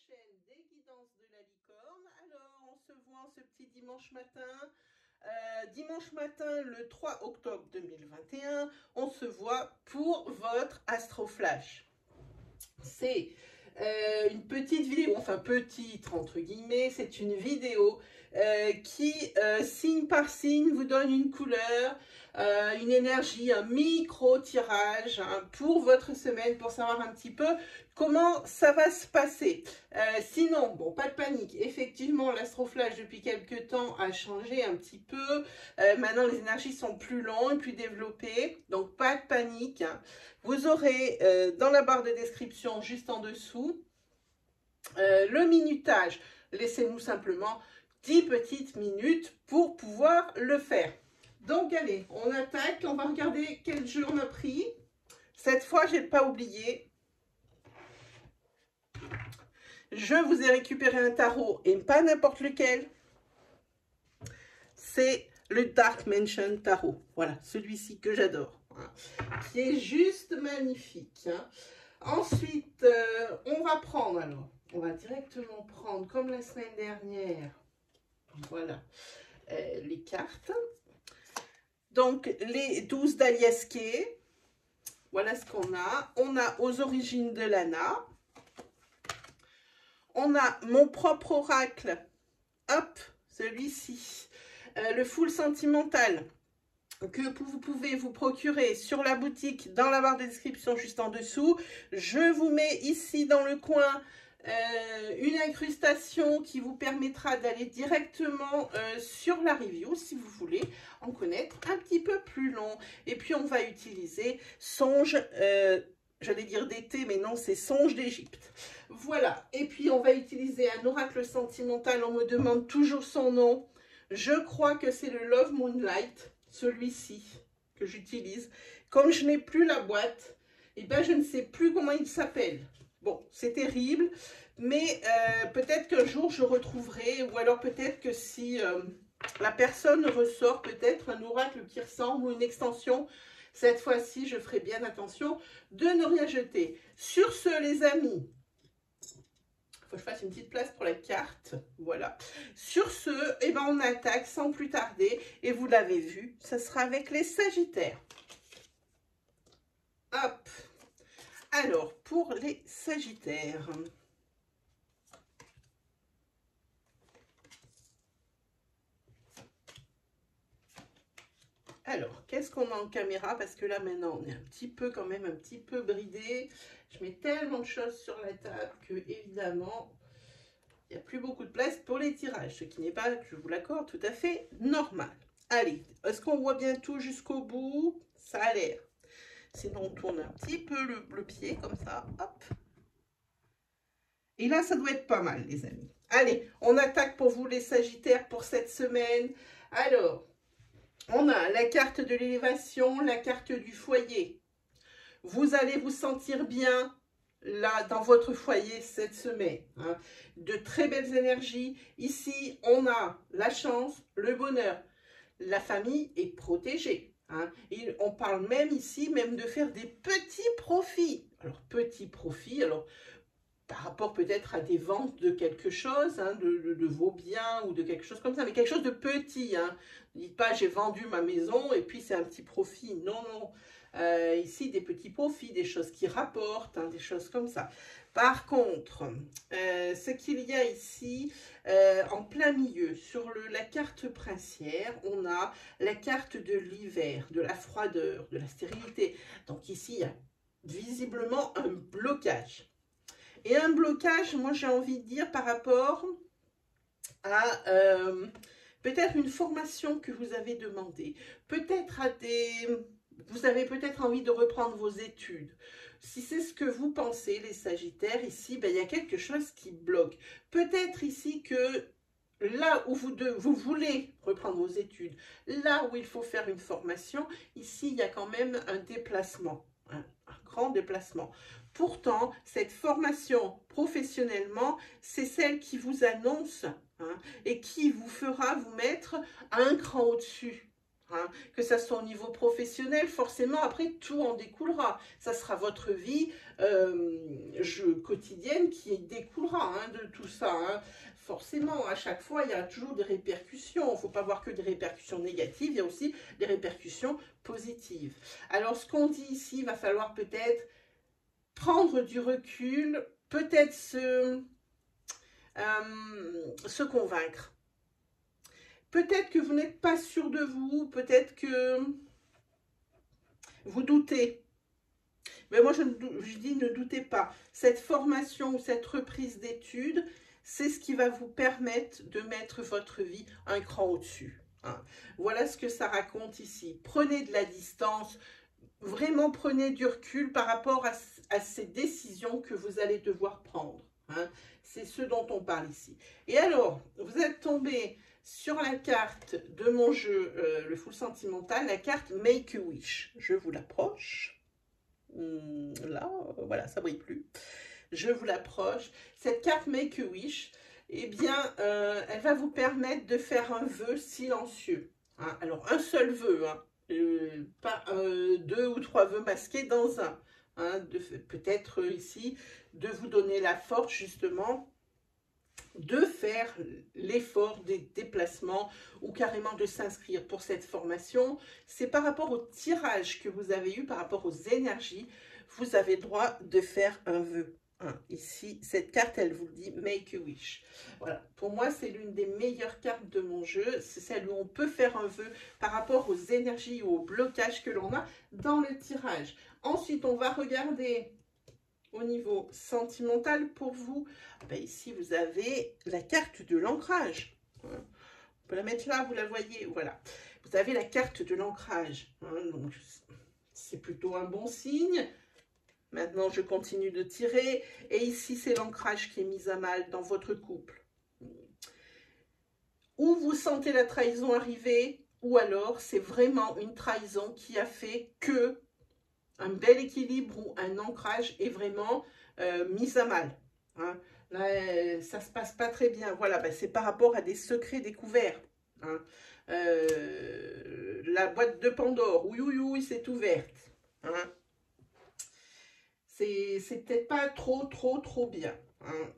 chaîne des guidances de la licorne. Alors, on se voit en ce petit dimanche matin. Dimanche matin, le 3 octobre 2021, on se voit pour votre Astroflash. C'est une petite vidéo, enfin petite entre guillemets, c'est une vidéo qui signe par signe vous donne une couleur, une énergie, un micro-tirage pour votre semaine, pour savoir un petit peu comment ça va se passer. Sinon, bon, pas de panique, effectivement l'Astroflash depuis quelques temps a changé un petit peu, maintenant les énergies sont plus longues, plus développées, donc pas de panique. Vous aurez dans la barre de description juste en dessous le minutage. Laissez-nous simplement 10 petites minutes pour pouvoir le faire. Donc allez, on attaque, on va regarder quel jeu on a pris. Cette fois, j'ai pas oublié. Je vous ai récupéré un tarot et pas n'importe lequel. C'est le Dark Mansion Tarot. Voilà, celui-ci que j'adore, hein, qui est juste magnifique. Hein. Ensuite, on va prendre, alors, on va directement prendre, comme la semaine dernière, voilà, les cartes. Donc, les 12 d'Aliaské, voilà ce qu'on a. On a aux origines de Lana. On a mon propre oracle, hop, celui-ci, le full sentimental, que vous pouvez vous procurer sur la boutique dans la barre de description juste en dessous. Je vous mets ici dans le coin une incrustation qui vous permettra d'aller directement sur la review si vous voulez en connaître un petit peu plus long. Et puis on va utiliser Songe, j'allais dire d'été, mais non, c'est Songe d'Égypte. Voilà, et puis on va utiliser un oracle sentimental, on me demande toujours son nom. Je crois que c'est le Love Moonlight, celui-ci que j'utilise. Comme je n'ai plus la boîte, et ben je ne sais plus comment il s'appelle. Bon, c'est terrible, mais peut-être qu'un jour je retrouverai, ou alors peut-être que si la personne ressort peut-être un oracle qui ressemble ou une extension, cette fois-ci je ferai bien attention de ne rien jeter. Sur ce, les amis, il faut que je fasse une petite place pour la carte, voilà. Sur ce, eh ben on attaque sans plus tarder, et vous l'avez vu, ça sera avec les Sagittaires. Hop. Alors, pour les Sagittaires, alors, qu'est-ce qu'on a en caméra? Parce que là, maintenant, on est un petit peu, quand même, un petit peu bridé. Je mets tellement de choses sur la table que, évidemment, il n'y a plus beaucoup de place pour les tirages. Ce qui n'est pas, je vous l'accorde, tout à fait normal. Allez, est-ce qu'on voit bien tout jusqu'au bout? Ça a l'air. Sinon, on tourne un petit peu le pied, comme ça. Hop. Et là, ça doit être pas mal, les amis. Allez, on attaque pour vous, les Sagittaires, pour cette semaine. Alors, on a la carte de l'élévation, la carte du foyer. Vous allez vous sentir bien là dans votre foyer cette semaine. Hein. De très belles énergies. Ici, on a la chance, le bonheur. La famille est protégée. Hein. Et on parle même ici, même de faire des petits profits. Alors, petits profits, alors par rapport peut-être à des ventes de quelque chose, hein, de vos biens ou de quelque chose comme ça, mais quelque chose de petit. Hein. Ne dites pas j'ai vendu ma maison et puis c'est un petit profit. Non, non. Ici, des petits profits, des choses qui rapportent, hein, des choses comme ça. Par contre, ce qu'il y a ici, en plein milieu, sur la carte princière, on a la carte de l'hiver, de la froideur, de la stérilité. Donc ici, il y a visiblement un blocage. Et un blocage, moi j'ai envie de dire par rapport à peut-être une formation que vous avez demandée, peut-être à vous avez peut-être envie de reprendre vos études. Si c'est ce que vous pensez, les Sagittaires, ici, ben, il y a quelque chose qui bloque. Peut-être ici que là où vous voulez reprendre vos études, là où il faut faire une formation, ici, il y a quand même un déplacement, un grand déplacement. Pourtant, cette formation professionnellement, c'est celle qui vous annonce hein, et qui vous fera vous mettre un cran au-dessus. hein. Que ça soit au niveau professionnel, forcément, après, tout en découlera. Ça sera votre vie quotidienne qui découlera hein, de tout ça. Hein. Forcément, à chaque fois, il y a toujours des répercussions. Il ne faut pas voir que des répercussions négatives, il y a aussi des répercussions positives. Alors, ce qu'on dit ici, il va falloir peut-être prendre du recul, peut-être se convaincre. Peut-être que vous n'êtes pas sûr de vous, peut-être que vous doutez. Mais moi, je dis ne doutez pas. Cette formation ou cette reprise d'études, c'est ce qui va vous permettre de mettre votre vie un cran au-dessus. Hein. Voilà ce que ça raconte ici. Prenez de la distance, vraiment prenez du recul par rapport à ces décisions que vous allez devoir prendre. Hein. C'est ce dont on parle ici. Et alors, vous êtes tombé sur la carte de mon jeu, le full sentimental, la carte Make a Wish. Je vous l'approche. Là, voilà, ça brille plus. Je vous l'approche. Cette carte Make a Wish, eh bien, elle va vous permettre de faire un vœu silencieux. Hein. Alors, un seul vœu, hein. Pas 2 ou 3 vœux masqués dans un. Hein, peut-être ici, de vous donner la force, justement, de faire l'effort des déplacements ou carrément de s'inscrire pour cette formation. C'est par rapport au tirage que vous avez eu, par rapport aux énergies, vous avez le droit de faire un vœu. Hein, ici, cette carte, elle vous dit Make a Wish. Voilà, pour moi, c'est l'une des meilleures cartes de mon jeu. C'est celle où on peut faire un vœu par rapport aux énergies ou aux blocages que l'on a dans le tirage. Ensuite, on va regarder au niveau sentimental pour vous. Ben ici, vous avez la carte de l'ancrage. On peut la mettre là, vous la voyez. Voilà. Vous avez la carte de l'ancrage. Donc, c'est plutôt un bon signe. Maintenant, je continue de tirer. Et ici, c'est l'ancrage qui est mis à mal dans votre couple. Ou vous sentez la trahison arriver, ou alors c'est vraiment une trahison qui a fait que un bel équilibre ou un ancrage est vraiment mis à mal. Hein. Là, ça ne se passe pas très bien. Voilà, ben, c'est par rapport à des secrets découverts. Hein. La boîte de Pandore, oui, oui, oui, c'est ouverte. Hein. C'est peut-être pas trop bien. Hein.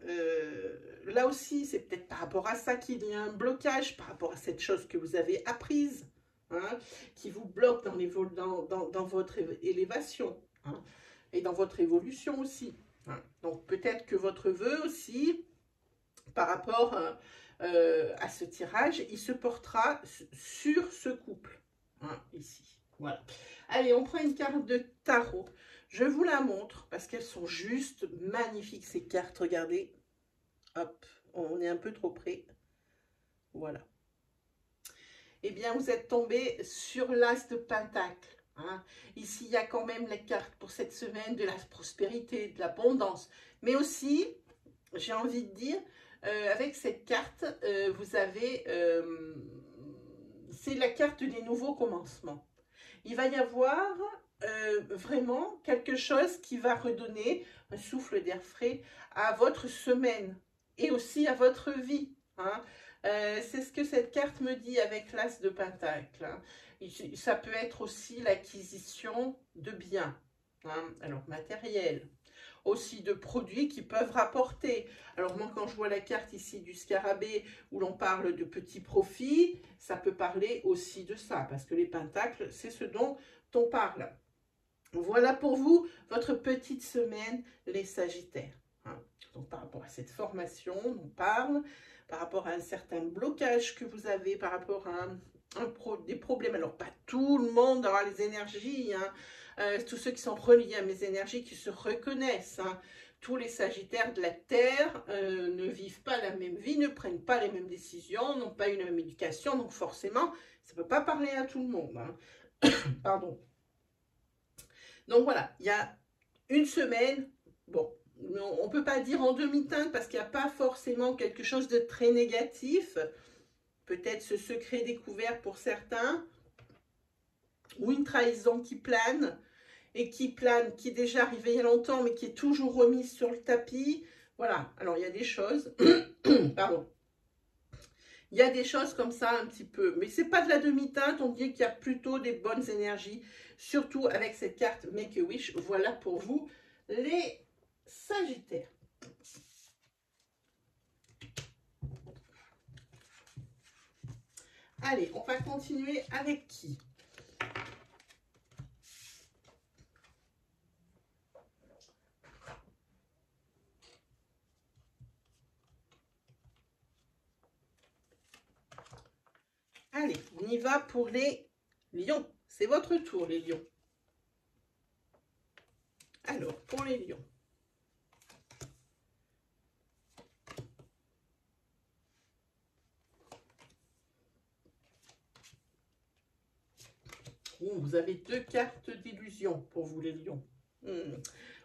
Là aussi, c'est peut-être par rapport à ça qu'il y a un blocage, par rapport à cette chose que vous avez apprise. Hein, qui vous bloque dans votre élévation hein, et dans votre évolution aussi. Hein. Donc peut-être que votre vœu aussi, par rapport à ce tirage, il se portera sur ce couple. Hein, ici. Voilà. Allez, on prend une carte de tarot. Je vous la montre parce qu'elles sont juste magnifiques ces cartes. Regardez. Hop, on est un peu trop près. Voilà. Eh bien, vous êtes tombé sur l'As de Pentacle. Hein. Ici, il y a quand même les cartes pour cette semaine de la prospérité, de l'abondance. Mais aussi, j'ai envie de dire, avec cette carte, vous avez... c'est la carte des nouveaux commencements. Il va y avoir vraiment quelque chose qui va redonner un souffle d'air frais à votre semaine et aussi à votre vie. Hein. C'est ce que cette carte me dit avec l'As de Pentacle. Hein. Ça peut être aussi l'acquisition de biens, hein, alors matériel, aussi de produits qui peuvent rapporter. Alors moi, quand je vois la carte ici du scarabée où l'on parle de petits profits, ça peut parler aussi de ça, parce que les pentacles, c'est ce dont on parle. Voilà pour vous, votre petite semaine, les Sagittaires. Hein. Donc par rapport à cette formation, on parle par rapport à un certain blocage que vous avez, par rapport à des problèmes. Alors, pas tout le monde aura les énergies, hein. Tous ceux qui sont reliés à mes énergies, qui se reconnaissent. Hein. Tous les Sagittaires de la Terre ne vivent pas la même vie, ne prennent pas les mêmes décisions, n'ont pas une même éducation. Donc, forcément, ça ne peut pas parler à tout le monde. Hein. Pardon. Donc, voilà, il y a une semaine, bon, on ne peut pas dire en demi-teinte parce qu'il n'y a pas forcément quelque chose de très négatif. Peut-être ce secret découvert pour certains. Ou une trahison qui plane. Et qui plane, qui est déjà arrivée il y a longtemps, mais qui est toujours remise sur le tapis. Voilà. Alors, il y a des choses. Pardon. Il y a des choses comme ça un petit peu. Mais c'est pas de la demi-teinte, on dit qu'il y a plutôt des bonnes énergies. Surtout avec cette carte Make-A-Wish. Voilà pour vous les Sagittaires. Allez, on va continuer avec qui? Allez, on y va pour les lions. C'est votre tour, les lions. Alors, pour les lions. Oh, vous avez 2 cartes d'illusion pour vous, les lions.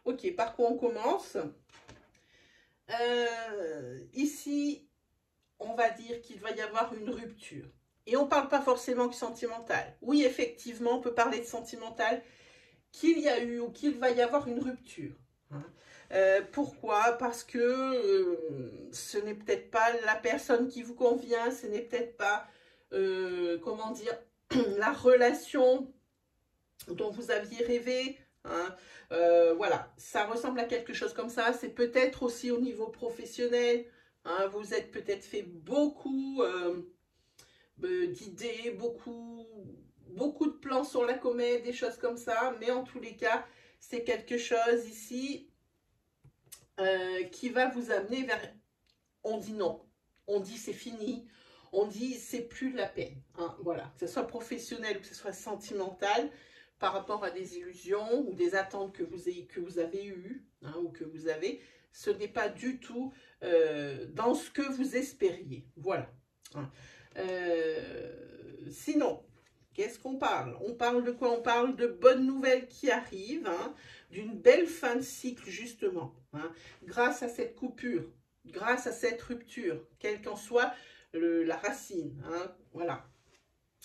Ok, par quoi on commence? Ici, on va dire qu'il va y avoir une rupture. Et on ne parle pas forcément que sentimental. Oui, effectivement, on peut parler de sentimental, qu'il y a eu ou qu'il va y avoir une rupture. Pourquoi? Parce que ce n'est peut-être pas la personne qui vous convient, ce n'est peut-être pas, comment dire, la relation dont vous aviez rêvé. Voilà, ça ressemble à quelque chose comme ça. C'est peut-être aussi au niveau professionnel. Vous êtes peut-être fait beaucoup d'idées, beaucoup de plans sur la comète, des choses comme ça. Mais en tous les cas, c'est quelque chose ici qui va vous amener vers... On dit non, on dit c'est fini, on dit c'est plus la peine. Voilà, que ce soit professionnel ou que ce soit sentimental, par rapport à des illusions ou des attentes que vous avez eues ou que vous avez, ce n'est pas du tout dans ce que vous espériez. Voilà. Sinon, qu'est-ce qu'on parle? On parle de quoi? On parle de bonnes nouvelles qui arrivent, d'une belle fin de cycle justement, grâce à cette coupure, grâce à cette rupture, quelle qu'en soit la racine. Voilà.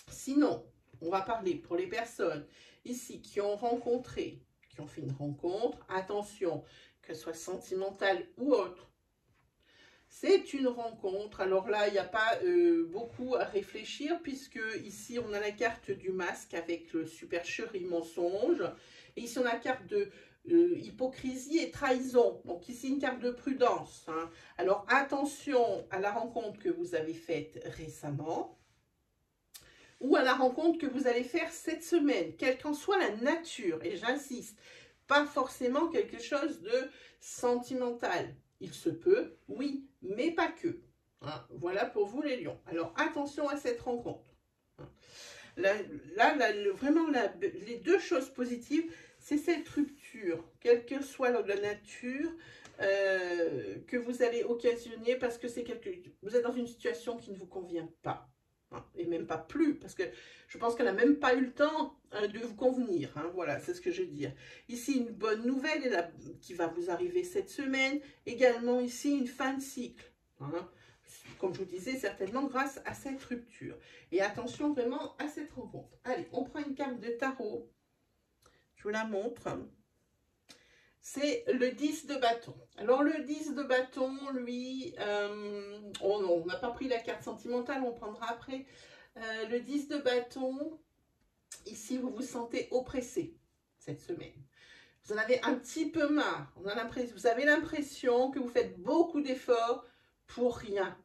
Sinon, on va parler pour les personnes ici qui ont rencontré, qui ont fait une rencontre, attention, que ce soit sentimentale ou autre, c'est une rencontre. Alors là, il n'y a pas beaucoup à réfléchir puisque ici, on a la carte du masque avec le supercherie mensonge. Et ici, on a la carte de hypocrisie et trahison. Donc ici, une carte de prudence. Alors attention à la rencontre que vous avez faite récemment ou à la rencontre que vous allez faire cette semaine, quelle qu'en soit la nature. Et j'insiste, pas forcément quelque chose de sentimental. Il se peut, oui, mais pas que. Voilà pour vous les lions. Alors attention à cette rencontre. Vraiment, les 2 choses positives, c'est cette rupture, quelle que soit la nature que vous allez occasionner parce que vous êtes dans une situation qui ne vous convient pas. Et même pas plus, parce que je pense qu'elle n'a même pas eu le temps de vous convenir. Voilà, c'est ce que je veux dire. Ici, une bonne nouvelle qui va vous arriver cette semaine. Également ici, une fin de cycle. Comme je vous disais, certainement grâce à cette rupture. Et attention vraiment à cette rencontre. Allez, on prend une carte de tarot. Je vous la montre. C'est le 10 de bâton. Alors le 10 de bâton, lui, on n'a pas pris la carte sentimentale, on prendra après. Le 10 de bâton, ici vous vous sentez oppressé cette semaine. Vous en avez un petit peu marre. Vous avez l'impression que vous faites beaucoup d'efforts pour rien.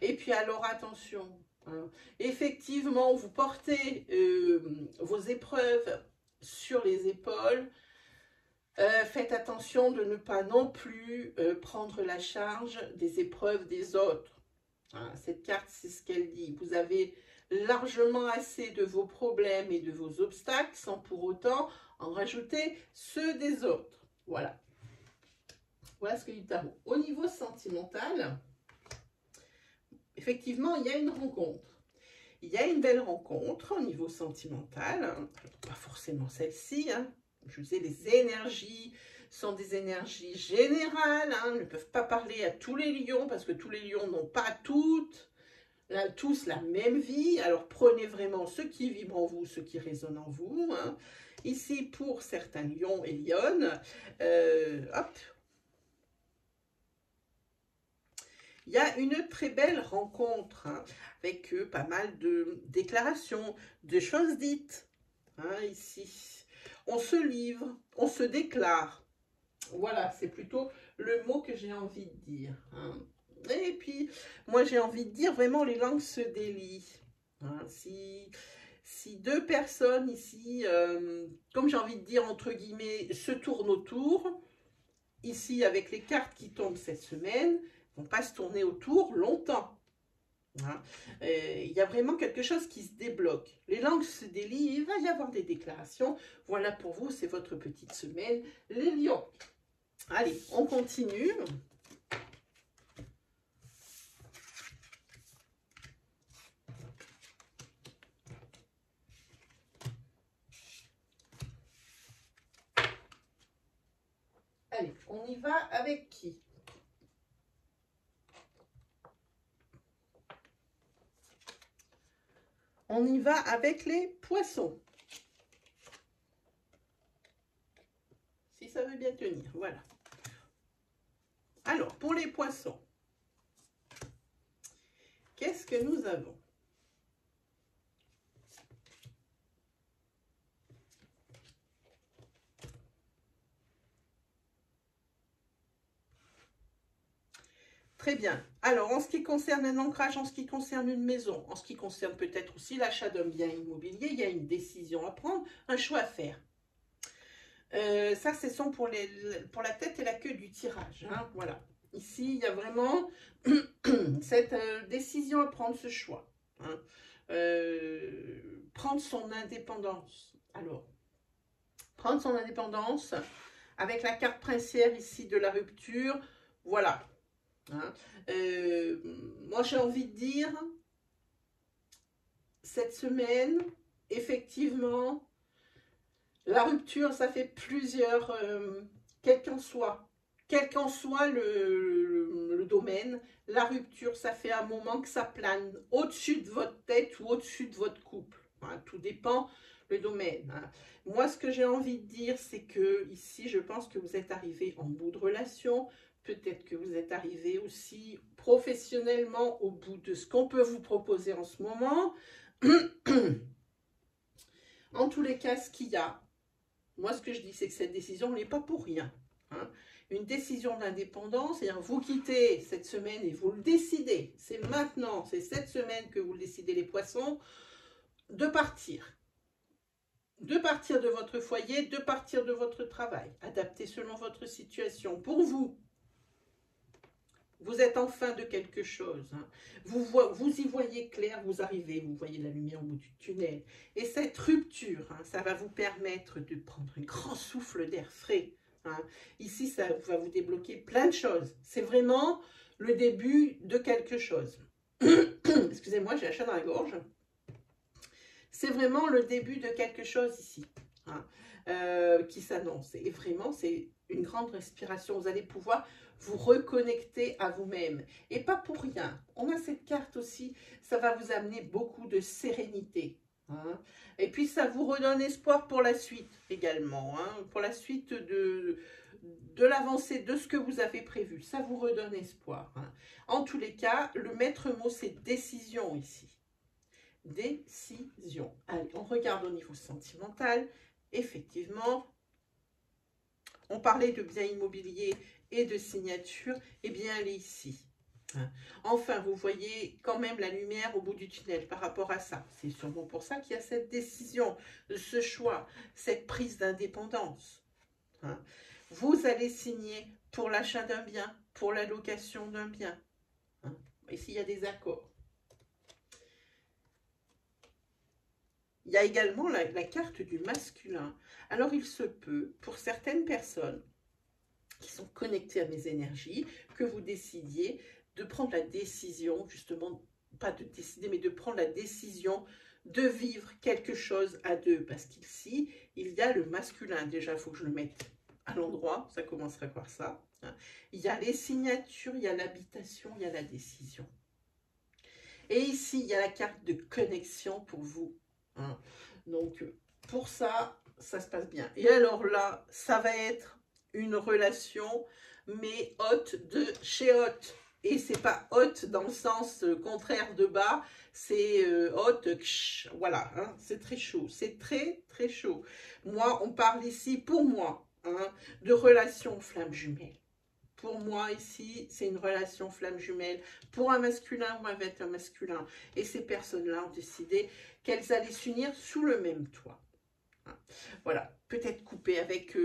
Et puis alors attention, effectivement vous portez vos épreuves sur les épaules. Faites attention de ne pas non plus prendre la charge des épreuves des autres. Cette carte, c'est ce qu'elle dit. Vous avez largement assez de vos problèmes et de vos obstacles sans pour autant en rajouter ceux des autres. Voilà. Voilà ce que dit le tarot. Au niveau sentimental, effectivement, il y a une rencontre. Il y a une belle rencontre au niveau sentimental. Pas forcément celle-ci, Je vous disais, les énergies sont des énergies générales, ne peuvent pas parler à tous les lions, parce que tous les lions n'ont pas tous la même vie. Alors prenez vraiment ce qui vibre en vous, ce qui résonne en vous. Ici, pour certains lions et lionnes, hop. Il y a une très belle rencontre, hein, avec pas mal de déclarations, de choses dites, hein, ici. On se livre, on se déclare. Voilà, c'est plutôt le mot que j'ai envie de dire, hein. Et puis, moi, j'ai envie de dire vraiment les langues se délient, hein. Si deux personnes ici, comme j'ai envie de dire, entre guillemets, se tournent autour, ici, avec les cartes qui tombent cette semaine, vont pas se tourner autour longtemps, hein. Il y a vraiment quelque chose qui se débloque. Les langues se délient, il va y avoir des déclarations. Voilà pour vous, c'est votre petite semaine, les lions. Allez, on continue. Allez, on y va avec qui? On y va avec les poissons. Si ça veut bien tenir, voilà. Alors, pour les poissons, qu'est-ce que nous avons? Très bien. Alors, en ce qui concerne un ancrage, en ce qui concerne une maison, en ce qui concerne peut-être aussi l'achat d'un bien immobilier, il y a une décision à prendre, un choix à faire. Ça, ce sont pour la tête et la queue du tirage, hein, voilà. Ici, il y a vraiment cette décision à prendre, ce choix, hein. Prendre son indépendance. Alors, prendre son indépendance avec la carte princière ici de la rupture, voilà. Hein. Moi, j'ai envie de dire, cette semaine, effectivement, la rupture, ça fait plusieurs, quel qu'en soit le domaine, la rupture, ça fait un moment que ça plane au-dessus de votre tête ou au-dessus de votre couple. Hein, tout dépend le domaine. Hein. Moi, ce que j'ai envie de dire, c'est que ici, je pense que vous êtes arrivé en bout de relation. Peut-être que vous êtes arrivé aussi professionnellement au bout de ce qu'on peut vous proposer en ce moment. En tous les cas, ce qu'il y a, moi, ce que je dis, c'est que cette décision n'est pas pour rien. Hein. Une décision d'indépendance, c'est-à-dire vous quittez cette semaine et vous le décidez. C'est maintenant, c'est cette semaine que vous le décidez, les poissons, de partir. De partir de votre foyer, de partir de votre travail. Adapté selon votre situation. Pour vous, vous êtes en fin de quelque chose. Hein. Vous y voyez clair, vous arrivez, vous voyez la lumière au bout du tunnel. Et cette rupture, hein, ça va vous permettre de prendre un grand souffle d'air frais. Hein. Ici, ça va vous débloquer plein de choses. C'est vraiment le début de quelque chose. Excusez-moi, j'ai un chat dans la gorge. C'est vraiment le début de quelque chose ici, hein, qui s'annonce. Et vraiment, c'est une grande respiration. Vous allez pouvoir vous reconnecter à vous-même. Et pas pour rien. On a cette carte aussi, ça va vous amener beaucoup de sérénité. Hein. Et puis, ça vous redonne espoir pour la suite également. Hein, pour la suite de l'avancée de ce que vous avez prévu. Ça vous redonne espoir. Hein. En tous les cas, le maître mot, c'est décision ici. Décision. Allez, on regarde au niveau sentimental. Effectivement, on parlait de biens immobiliers et de signature. Eh bien, elle est ici. Enfin, vous voyez quand même la lumière au bout du tunnel par rapport à ça. C'est sûrement pour ça qu'il y a cette décision, ce choix, cette prise d'indépendance. Vous allez signer pour l'achat d'un bien, pour la location d'un bien. Ici, il y a des accords. Il y a également la carte du masculin. Alors, il se peut, pour certaines personnes qui sont connectées à mes énergies, que vous décidiez de prendre la décision, justement, pas de décider, mais de prendre la décision de vivre quelque chose à deux. Parce qu'ici, il y a le masculin. Déjà, il faut que je le mette à l'endroit. Ça commencerait par ça. Il y a les signatures, il y a l'habitation, il y a la décision. Et ici, il y a la carte de connexion pour vous. Donc, pour ça, ça se passe bien. Et alors là, ça va être une relation, mais haute de chez haute. et c'est pas haute dans le sens contraire de bas, c'est haute, voilà, hein, c'est très chaud, c'est très très chaud. Moi, on parle ici, pour moi, hein, de relation flamme jumelle. Pour moi, ici, c'est une relation flamme jumelle pour un masculin ou avec un masculin. Et ces personnes-là ont décidé qu'elles allaient s'unir sous le même toit. Voilà, peut-être couper avec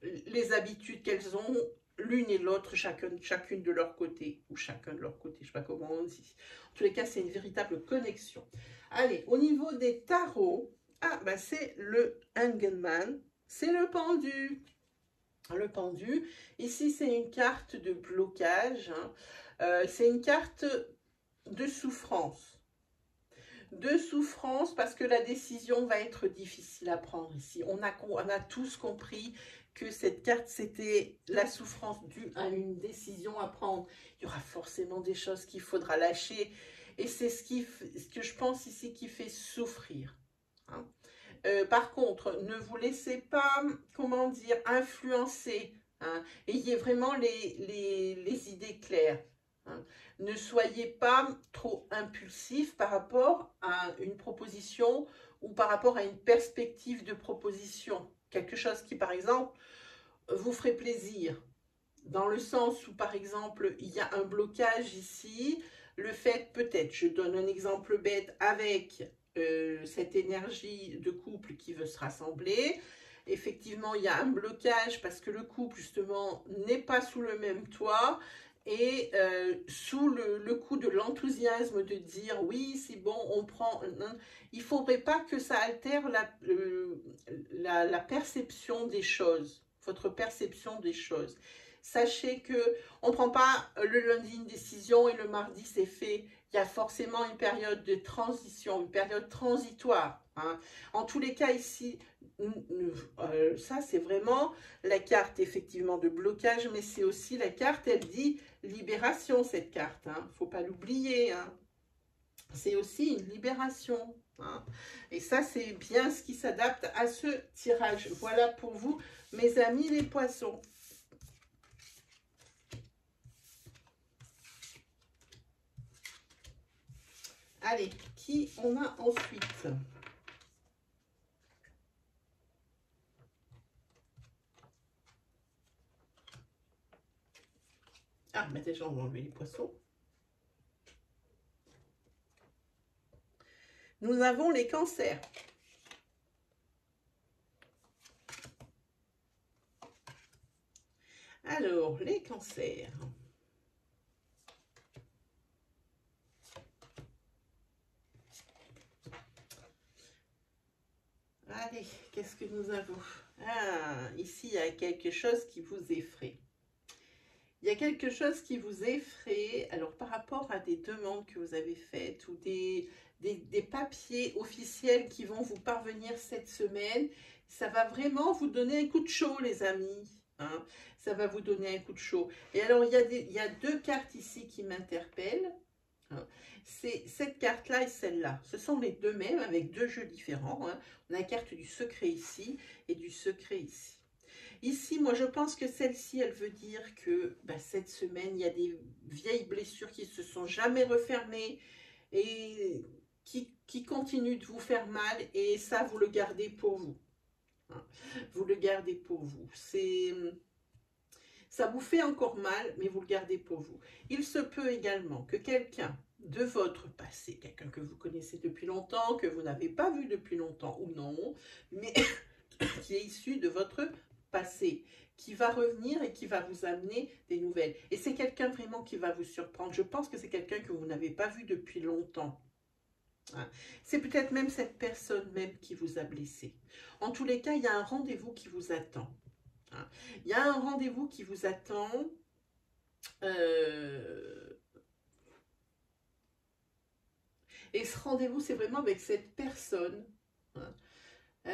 les habitudes qu'elles ont l'une et l'autre, chacune de leur côté, ou chacun de leur côté, je ne sais pas comment on dit. En tous les cas, c'est une véritable connexion. Allez, au niveau des tarots, ah, bah, c'est le Hangman, c'est le pendu. Le pendu, ici c'est une carte de blocage, hein. C'est une carte de souffrance. De souffrance parce que la décision va être difficile à prendre ici. On a tous compris que cette carte c'était la souffrance due à une décision à prendre. Il y aura forcément des choses qu'il faudra lâcher et c'est ce que je pense ici qui fait souffrir, hein. Par contre, ne vous laissez pas, comment dire, influencer, hein. Ayez vraiment les idées claires, hein. Ne soyez pas trop impulsif par rapport à une proposition ou par rapport à une perspective de proposition. Quelque chose qui, par exemple, vous ferait plaisir. Dans le sens où, par exemple, il y a un blocage ici, le fait, peut-être, je donne un exemple bête avec cette énergie de couple qui veut se rassembler. Effectivement, il y a un blocage parce que le couple, justement, n'est pas sous le même toit et sous le coup de l'enthousiasme de dire oui, c'est bon, on prend. Il ne faudrait pas que ça altère la perception des choses, votre perception des choses. Sachez que on ne prend pas le lundi une décision et le mardi c'est fait. Il y a forcément une période de transition, une période transitoire, hein. En tous les cas ici, ça c'est vraiment la carte effectivement de blocage, mais c'est aussi la carte, elle dit libération cette carte, hein. Faut pas l'oublier, hein. C'est aussi une libération, hein. Et ça c'est bien ce qui s'adapte à ce tirage. Voilà pour vous mes amis les poissons. Allez, qui on a ensuite? Ah, mais déjà, on va enlever les poissons. Nous avons les cancers. Alors, les cancers. Allez, qu'est-ce que nous avons? Ah, ici, il y a quelque chose qui vous effraie. Il y a quelque chose qui vous effraie, alors par rapport à des demandes que vous avez faites ou des papiers officiels qui vont vous parvenir cette semaine, ça va vraiment vous donner un coup de chaud, les amis, hein. Ça va vous donner un coup de chaud. Et alors, il y a deux cartes ici qui m'interpellent, hein. C'est cette carte-là et celle-là. Ce sont les deux mêmes avec deux jeux différents, hein. On a la carte du secret ici et du secret ici. Ici, moi, je pense que celle-ci, elle veut dire que cette semaine, il y a des vieilles blessures qui se sont jamais refermées et qui continuent de vous faire mal. Et ça, vous le gardez pour vous, hein. Vous le gardez pour vous. Ça vous fait encore mal, mais vous le gardez pour vous. Il se peut également que quelqu'un de votre passé, quelqu'un que vous connaissez depuis longtemps, que vous n'avez pas vu depuis longtemps ou non, mais qui est issu de votre passé, qui va revenir et qui va vous amener des nouvelles. Et c'est quelqu'un vraiment qui va vous surprendre. Je pense que c'est quelqu'un que vous n'avez pas vu depuis longtemps, hein. C'est peut-être même cette personne même qui vous a blessé. En tous les cas, il y a un rendez-vous qui vous attend, hein. Il y a un rendez-vous qui vous attend. Et ce rendez-vous, c'est vraiment avec cette personne, hein.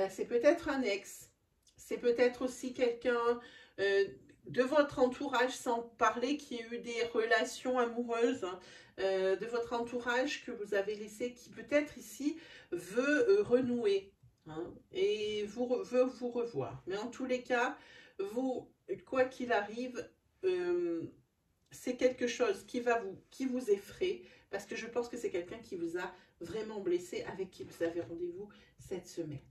C'est peut-être un ex, c'est peut-être aussi quelqu'un de votre entourage, sans parler qui a eu des relations amoureuses, hein, de votre entourage que vous avez laissé, qui peut-être ici veut renouer, hein, et veut vous revoir. Mais en tous les cas, vous, quoi qu'il arrive, c'est quelque chose qui vous effraie, parce que je pense que c'est quelqu'un qui vous a vraiment blessé, avec qui vous avez rendez-vous cette semaine.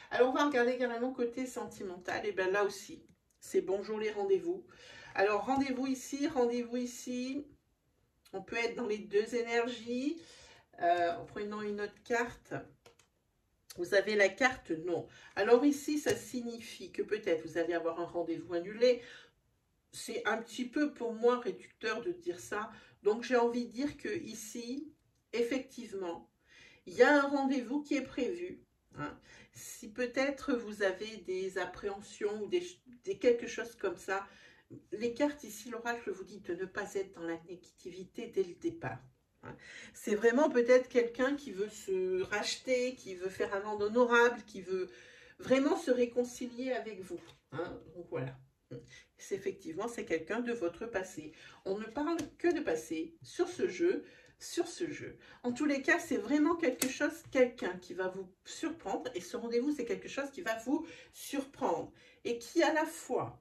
Alors, on va regarder également côté sentimental. Et bien là aussi, c'est bonjour les rendez-vous. Alors, rendez-vous ici, rendez-vous ici. On peut être dans les deux énergies. En prenant une autre carte. Vous avez la carte non. Alors ici, ça signifie que peut-être vous allez avoir un rendez-vous annulé. C'est un petit peu pour moi réducteur de dire ça. Donc, j'ai envie de dire que ici, effectivement, il y a un rendez-vous qui est prévu. Hein. Si peut-être vous avez des appréhensions ou quelque chose comme ça, les cartes ici, l'oracle vous dit de ne pas être dans la négativité dès le départ. Hein. C'est vraiment peut-être quelqu'un qui veut se racheter, qui veut faire un amende honorable, qui veut vraiment se réconcilier avec vous. Hein. Donc voilà. Effectivement, c'est quelqu'un de votre passé. On ne parle que de passé sur ce jeu. En tous les cas, c'est vraiment quelque chose, quelqu'un qui va vous surprendre. Et ce rendez-vous, c'est quelque chose qui va vous surprendre. Et qui, à la fois,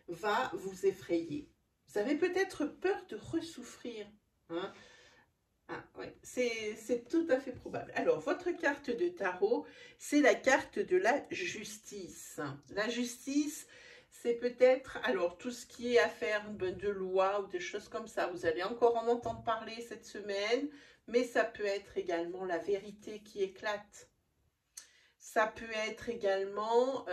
va vous effrayer. Vous avez peut-être peur de ressouffrir. Hein? Ah, ouais, c'est tout à fait probable. Alors, votre carte de tarot, c'est la carte de la justice. La justice, c'est peut-être, alors, tout ce qui est affaire de loi ou des choses comme ça. Vous allez encore en entendre parler cette semaine, mais ça peut être également la vérité qui éclate. Ça peut être également,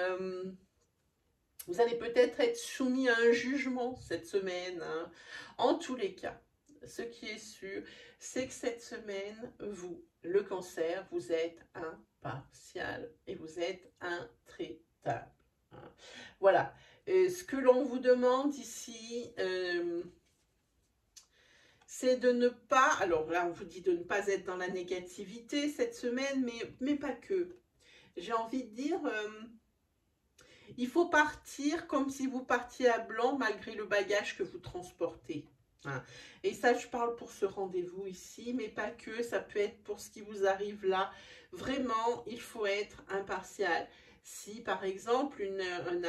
vous allez peut-être être soumis à un jugement cette semaine. Hein. En tous les cas, ce qui est sûr, c'est que cette semaine, vous, le cancer, vous êtes impartial et vous êtes intraitable. Hein. Voilà. Ce que l'on vous demande ici, c'est de ne pas, alors là on vous dit de ne pas être dans la négativité cette semaine, mais pas que. J'ai envie de dire, il faut partir comme si vous partiez à blanc malgré le bagage que vous transportez. Hein. Et ça, je parle pour ce rendez-vous ici, mais pas que, ça peut être pour ce qui vous arrive là. Vraiment, il faut être impartial. Si, par exemple, un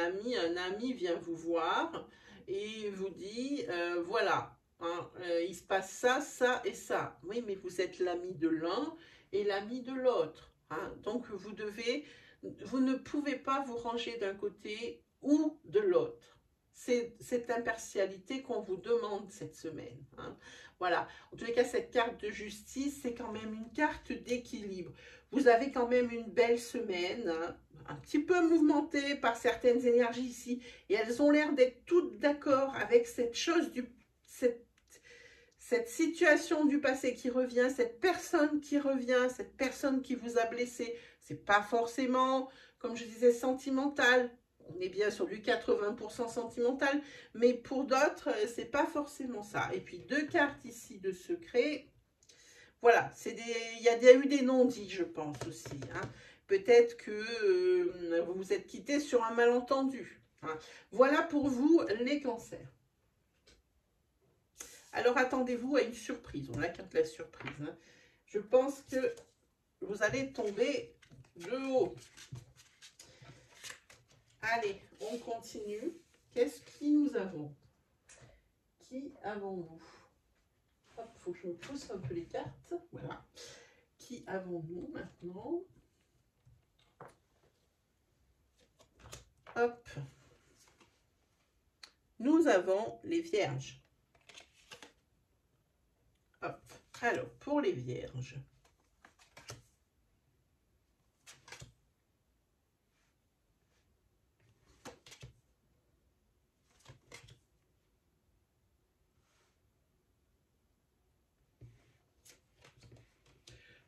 ami vient vous voir et vous dit, voilà, hein, il se passe ça, ça et ça. Oui, mais vous êtes l'ami de l'un et l'ami de l'autre. Hein. Donc, vous ne pouvez pas vous ranger d'un côté ou de l'autre. C'est cette impartialité qu'on vous demande cette semaine. Hein. Voilà. En tous les cas, cette carte de justice, c'est quand même une carte d'équilibre. Vous avez quand même une belle semaine, hein, un petit peu mouvementée par certaines énergies ici. Et elles ont l'air d'être toutes d'accord avec cette chose, cette situation du passé qui revient, cette personne qui revient, cette personne qui vous a blessé. C'est pas forcément, comme je disais, sentimental. On est bien sur du 80% sentimental, mais pour d'autres, c'est pas forcément ça. Et puis deux cartes ici de secret. Voilà, il y a eu des non-dits, je pense aussi. Hein. Peut-être que vous vous êtes quittés sur un malentendu. Hein. Voilà pour vous, les cancers. Alors, attendez-vous à une surprise. On a carte la surprise. Hein. Je pense que vous allez tomber de haut. Allez, on continue. Qu'est-ce que nous avons? Qui avons-nous? Hop, il faut que je me pousse un peu les cartes. Voilà. Qui avons-nous maintenant? Hop. Nous avons les vierges. Hop. Alors, pour les vierges.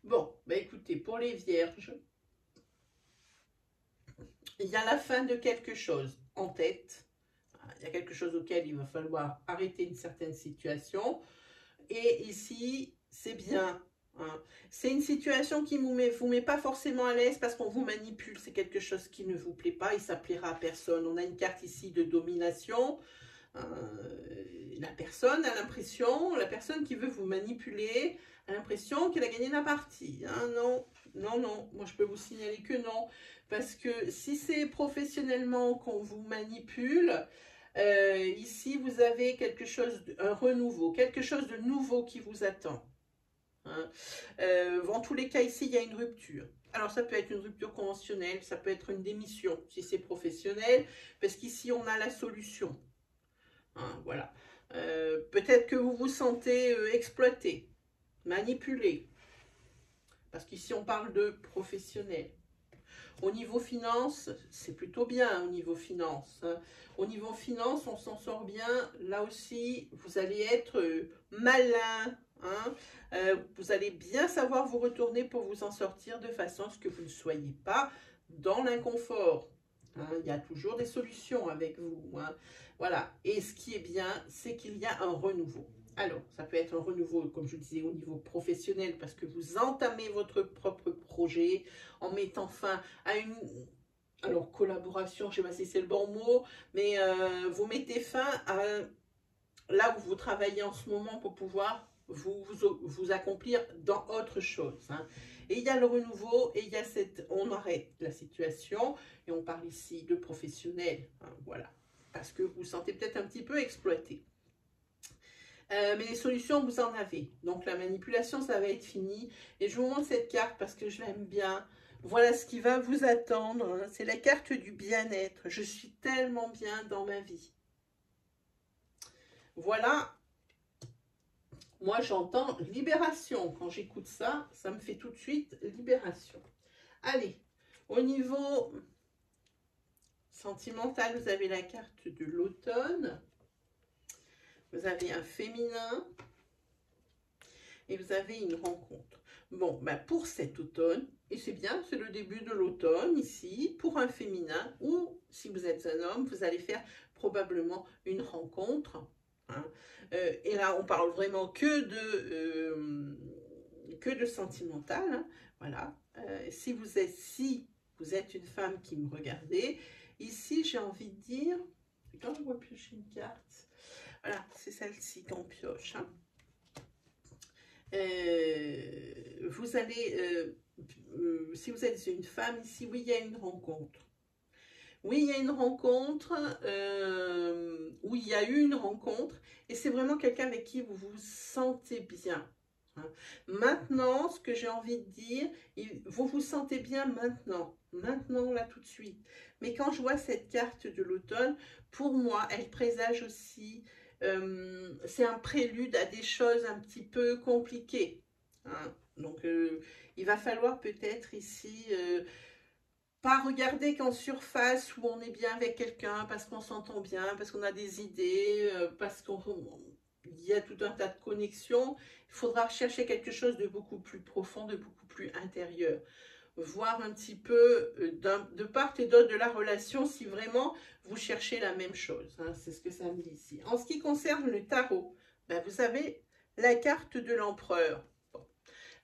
Bon, bah écoutez, pour les vierges, il y a la fin de quelque chose en tête. Il y a quelque chose auquel il va falloir arrêter une certaine situation. Et ici, c'est bien. Hein. C'est une situation qui ne vous met pas forcément à l'aise parce qu'on vous manipule. C'est quelque chose qui ne vous plaît pas et ça plaira à personne. On a une carte ici de domination. La personne a l'impression, la personne qui veut vous manipuler, a l'impression qu'elle a gagné la partie. Hein. Non, non, non. Moi, je peux vous signaler que non. Parce que si c'est professionnellement qu'on vous manipule, Ici, vous avez quelque chose, un renouveau, quelque chose de nouveau qui vous attend. Hein. En tous les cas, ici, il y a une rupture. Alors, ça peut être une rupture conventionnelle, ça peut être une démission, si c'est professionnel, parce qu'ici, on a la solution. Hein, voilà. Peut-être que vous vous sentez exploité, manipulé, parce qu'ici, on parle de professionnel. Au niveau finance, c'est plutôt bien au niveau finance. Hein. Au niveau finance, on s'en sort bien. Là aussi, vous allez être malin. Hein. Vous allez bien savoir vous retourner pour vous en sortir de façon à ce que vous ne soyez pas dans l'inconfort. Hein. Il y a toujours des solutions avec vous. Hein. Voilà. Et ce qui est bien, c'est qu'il y a un renouveau. Alors, ça peut être un renouveau, comme je disais, au niveau professionnel, parce que vous entamez votre propre projet en mettant fin à une collaboration, je ne sais pas si c'est le bon mot, mais vous mettez fin à là où vous travaillez en ce moment pour pouvoir vous accomplir dans autre chose. Hein. Et il y a le renouveau, et il y a on arrête la situation, et on parle ici de professionnel, hein, voilà, parce que vous vous sentez peut-être un petit peu exploité. Mais les solutions, vous en avez. Donc la manipulation, ça va être fini. Et je vous montre cette carte parce que je l'aime bien. Voilà ce qui va vous attendre. Hein. C'est la carte du bien-être. Je suis tellement bien dans ma vie. Voilà. Moi, j'entends libération. Quand j'écoute ça, ça me fait tout de suite libération. Allez, au niveau sentimental, vous avez la carte de l'automne. Vous avez un féminin. Et vous avez une rencontre. Bon, ben pour cet automne, et c'est bien, c'est le début de l'automne ici, pour un féminin, ou si vous êtes un homme, vous allez faire probablement une rencontre. Hein. Et là, on parle vraiment que de sentimental. Hein. Voilà. Si vous êtes une femme qui me regardez, ici, j'ai envie de dire, quand je vois piocher une carte, voilà, c'est celle-ci qu'on pioche. Hein. Vous allez, si vous êtes une femme ici, oui, il y a une rencontre. Oui, il y a une rencontre, oui, il y a eu une rencontre, et c'est vraiment quelqu'un avec qui vous vous sentez bien. Hein. Maintenant, ce que j'ai envie de dire, vous vous sentez bien maintenant, là tout de suite. Mais quand je vois cette carte de l'automne, pour moi, elle présage aussi c'est un prélude à des choses un petit peu compliquées. Hein. Donc, il va falloir peut-être ici pas regarder qu'en surface où on est bien avec quelqu'un parce qu'on s'entend bien, parce qu'on a des idées, parce qu'il y a tout un tas de connexions. Il faudra chercher quelque chose de beaucoup plus profond, de beaucoup plus intérieur. Voir un petit peu de part et d'autre de la relation si vraiment vous cherchez la même chose. Hein, c'est ce que ça me dit ici. En ce qui concerne le tarot, ben vous avez la carte de l'empereur. Bon.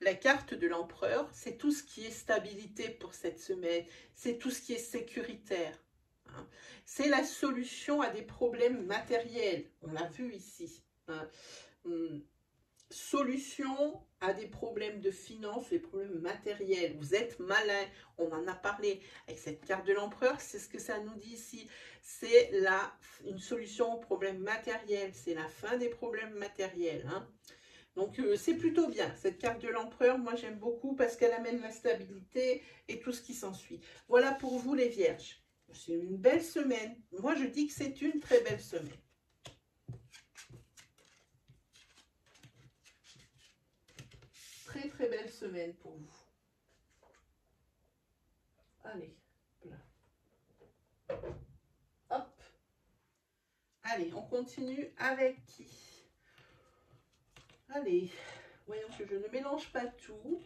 La carte de l'empereur, c'est tout ce qui est stabilité pour cette semaine, c'est tout ce qui est sécuritaire. Hein. C'est la solution à des problèmes matériels, on l'a vu ici. Hein. Solution à des problèmes de finances, des problèmes matériels. Vous êtes malin, on en a parlé avec cette carte de l'empereur, c'est ce que ça nous dit ici. C'est une solution aux problèmes matériels, c'est la fin des problèmes matériels. Hein. Donc c'est plutôt bien, cette carte de l'empereur, moi j'aime beaucoup parce qu'elle amène la stabilité et tout ce qui s'ensuit. Voilà pour vous les vierges. C'est une belle semaine. Moi je dis que c'est une très belle semaine. Très très belle semaine pour vous. Allez, là. Hop. Allez, on continue avec qui? Allez, voyons que je ne mélange pas tout.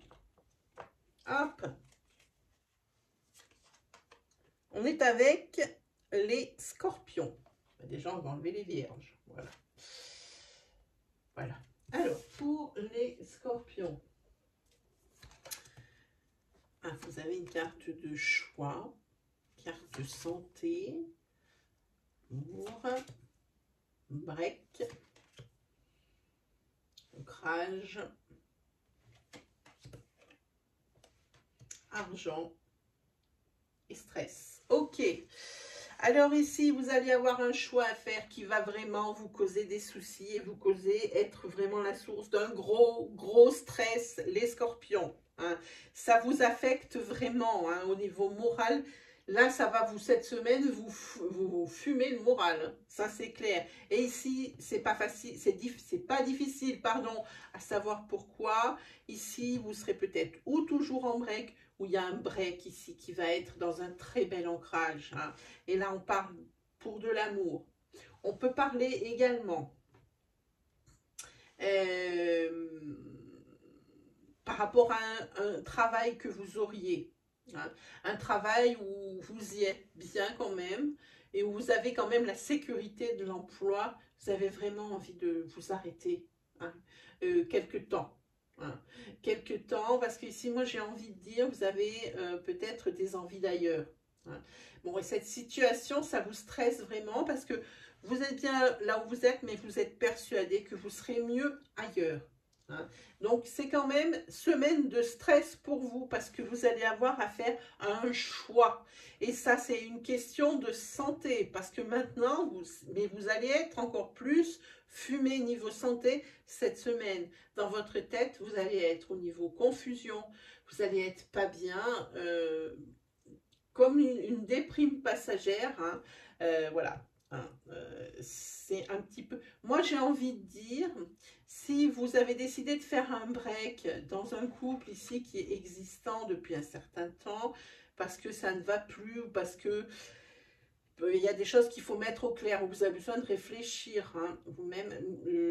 Hop. On est avec les scorpions. Déjà, on va enlever les vierges. Voilà. Voilà. Alors, pour les scorpions, vous avez une carte de choix, carte de santé, amour, break, ancrage, argent et stress. Ok. Alors ici, vous allez avoir un choix à faire qui va vraiment vous causer des soucis et vous causer être vraiment la source d'un gros stress, les scorpions. Hein. Ça vous affecte vraiment hein, au niveau moral. Là, ça va vous, cette semaine, vous fumer le moral. Hein. Ça, c'est clair. Et ici, c'est pas facile, c'est pas difficile, pardon, à savoir pourquoi. Ici, vous serez peut-être ou toujours en break, ou il y a un break ici qui va être dans un très bel ancrage. Hein. Et là, on parle pour de l'amour. On peut parler également par rapport à un travail que vous auriez. Hein, un travail où vous y êtes bien quand même et où vous avez quand même la sécurité de l'emploi. Vous avez vraiment envie de vous arrêter hein, quelque temps. Hein, quelque temps, parce que ici, moi, j'ai envie de dire, vous avez peut-être des envies d'ailleurs. Hein. Bon, et cette situation, ça vous stresse vraiment parce que vous êtes bien là où vous êtes, mais vous êtes persuadé que vous serez mieux ailleurs. Hein. Donc, c'est quand même semaine de stress pour vous parce que vous allez avoir à faire un choix. Et ça, c'est une question de santé parce que maintenant, vous allez être encore plus fumé niveau santé cette semaine. Dans votre tête, vous allez être au niveau confusion, vous allez être pas bien, comme une déprime passagère. Hein. Voilà. Hein, c'est un petit peu... Moi, j'ai envie de dire, si vous avez décidé de faire un break dans un couple ici qui est existant depuis un certain temps, parce que ça ne va plus, ou parce que il y a des choses qu'il faut mettre au clair, où vous avez besoin de réfléchir. Hein, vous-même,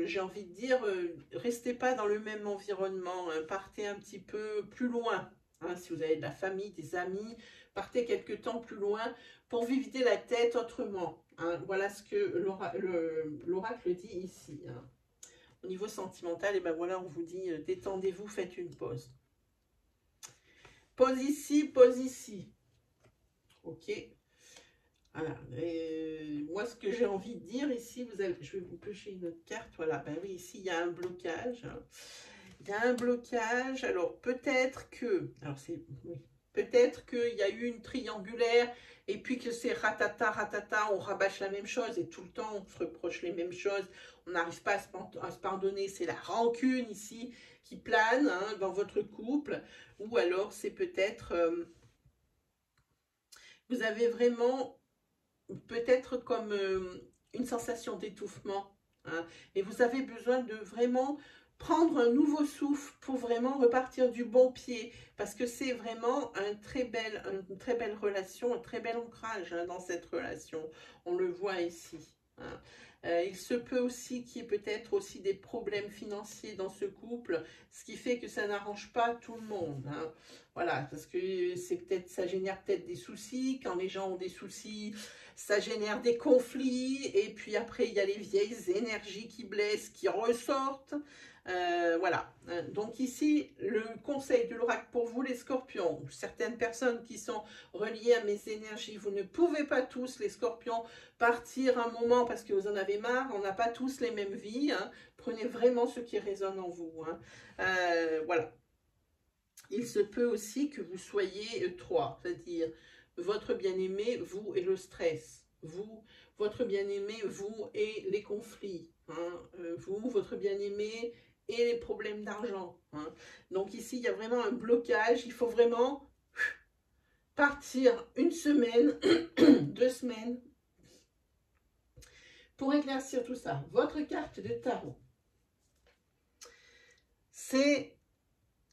j'ai envie de dire, restez pas dans le même environnement, hein, partez un petit peu plus loin. Hein, si vous avez de la famille, des amis, partez quelque temps plus loin pour vous vider la tête autrement. Hein. Voilà ce que l'oracle dit ici. Hein. Au niveau sentimental, et ben voilà, on vous dit détendez-vous, faites une pause. Pause ici, pause ici. Ok. Voilà. Moi, ce que j'ai envie de dire ici, je vais vous pêcher une autre carte. Voilà. Ben oui, ici, il y a un blocage. Hein. Il y a un blocage. Alors, peut-être que... Alors, c'est... Oui. Peut-être qu'il y a eu une triangulaire et puis que c'est ratata, on rabâche la même chose et tout le temps on se reproche les mêmes choses, on n'arrive pas à se pardonner, c'est la rancune ici qui plane hein, dans votre couple, ou alors c'est peut-être, vous avez vraiment peut-être comme une sensation d'étouffement, hein, et vous avez besoin de vraiment prendre un nouveau souffle pour vraiment repartir du bon pied, parce que c'est vraiment une très belle relation, un très bel ancrage hein, dans cette relation. On le voit ici. Hein. Il se peut aussi qu'il y ait peut-être aussi des problèmes financiers dans ce couple, ce qui fait que ça n'arrange pas tout le monde. Hein. Voilà, parce que ça génère peut-être des soucis. Quand les gens ont des soucis, ça génère des conflits. Et puis après, il y a les vieilles énergies qui blessent, qui ressortent. Voilà, donc ici, le conseil de l'oracle pour vous les scorpions, certaines personnes qui sont reliées à mes énergies, vous ne pouvez pas tous les scorpions partir un moment parce que vous en avez marre, on n'a pas tous les mêmes vies, hein. Prenez vraiment ce qui résonne en vous, hein. Voilà. Il se peut aussi que vous soyez trois, c'est-à-dire votre bien-aimé, vous et le stress, vous, votre bien-aimé, vous et les conflits, hein. Vous, votre bien-aimé et les problèmes d'argent. Hein. Donc ici, il y a vraiment un blocage. Il faut vraiment partir une semaine, 2 semaines pour éclaircir tout ça. Votre carte de tarot, c'est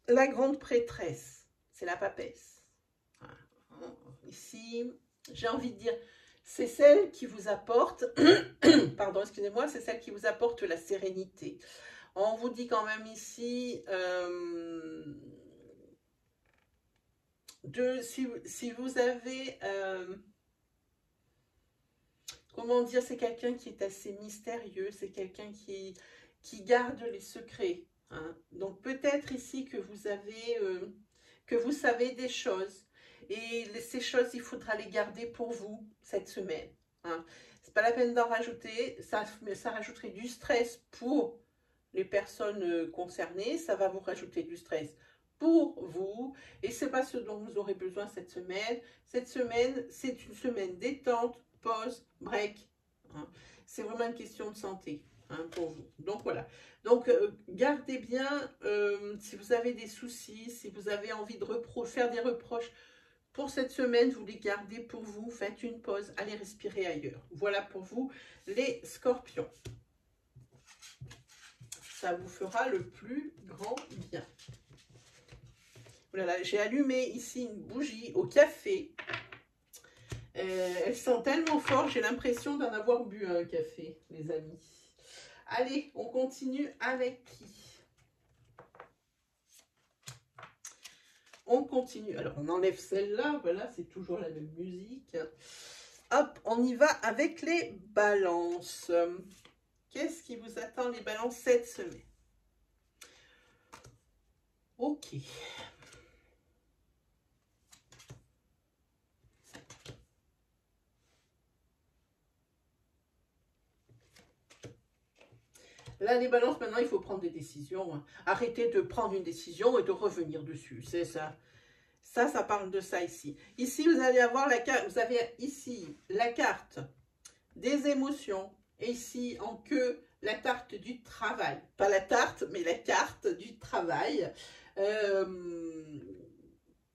la grande prêtresse. C'est la papesse. Ici, j'ai envie de dire, c'est celle qui vous apporte, pardon, excusez-moi, c'est celle qui vous apporte la sérénité. On vous dit quand même ici, si vous avez, comment dire, c'est quelqu'un qui est assez mystérieux, c'est quelqu'un qui garde les secrets. Hein. Donc peut-être ici que vous avez, que vous savez des choses. Et ces choses, il faudra les garder pour vous cette semaine. Hein. C'est pas la peine d'en rajouter, ça rajouterait du stress pour les personnes concernées, ça va vous rajouter du stress pour vous, et c'est pas ce dont vous aurez besoin cette semaine. Cette semaine, c'est une semaine détente, pause, break. Hein. C'est vraiment une question de santé. Hein, pour vous. Donc voilà. Donc gardez bien, si vous avez des soucis, si vous avez envie de faire des reproches pour cette semaine, vous les gardez pour vous, faites une pause, allez respirer ailleurs. Voilà pour vous les scorpions. Ça vous fera le plus grand bien. Voilà, j'ai allumé ici une bougie au café. Elle sent tellement fort, j'ai l'impression d'en avoir bu un café, les amis. Allez, on continue avec qui? On continue. Alors, on enlève celle-là. Voilà, c'est toujours la même musique. Hop, on y va avec les balances. Qu'est-ce qui vous attend, les balances, cette semaine? Ok. Là, les balances, maintenant, il faut prendre des décisions. Arrêtez de prendre une décision et de revenir dessus. C'est ça. Ça parle de ça ici. Ici, vous allez avoir la carte. Vous avez ici la carte des émotions. Et ici, en queue, la carte du travail. Pas la tarte, mais la carte du travail.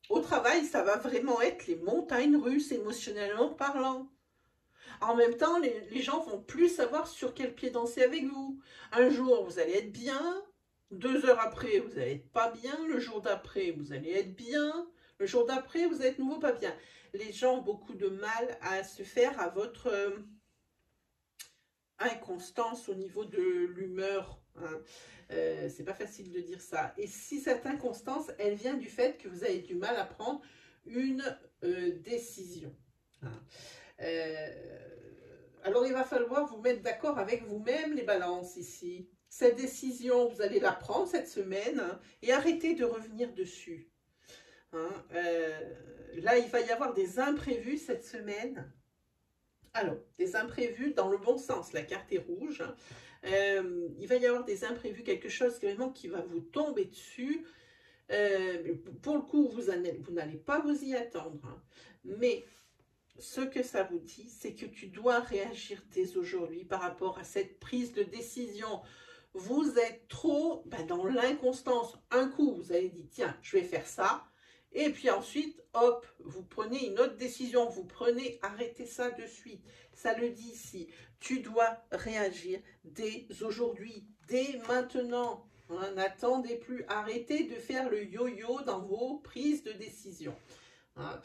Au travail, ça va vraiment être les montagnes russes, émotionnellement parlant. En même temps, les gens vont plus savoir sur quel pied danser avec vous. Un jour, vous allez être bien. 2 heures après, vous allez être pas bien. Le jour d'après, vous allez être bien. Le jour d'après, vous êtes nouveau pas bien. Les gens ont beaucoup de mal à se faire à votre inconstance au niveau de l'humeur. Hein. C'est pas facile de dire ça. Et si cette inconstance, elle vient du fait que vous avez du mal à prendre une décision. Hein. Alors, il va falloir vous mettre d'accord avec vous-même, les balances, ici. Cette décision, vous allez la prendre cette semaine hein, et arrêtez de revenir dessus. Hein, là, il va y avoir des imprévus cette semaine. Alors, des imprévus dans le bon sens. La carte est rouge. Hein. Il va y avoir des imprévus, quelque chose vraiment qui va vous tomber dessus. Pour le coup, vous n'allez pas vous y attendre. Hein. Mais ce que ça vous dit, c'est que tu dois réagir dès aujourd'hui par rapport à cette prise de décision. Vous êtes trop dans l'inconstance. Un coup, vous avez dit, tiens, je vais faire ça. Et puis ensuite, hop, vous prenez une autre décision. Vous prenez, arrêtez ça de suite. Ça le dit ici. Tu dois réagir dès aujourd'hui, dès maintenant. Hein, n'attendez plus. Arrêtez de faire le yo-yo dans vos prises de décision. Hein.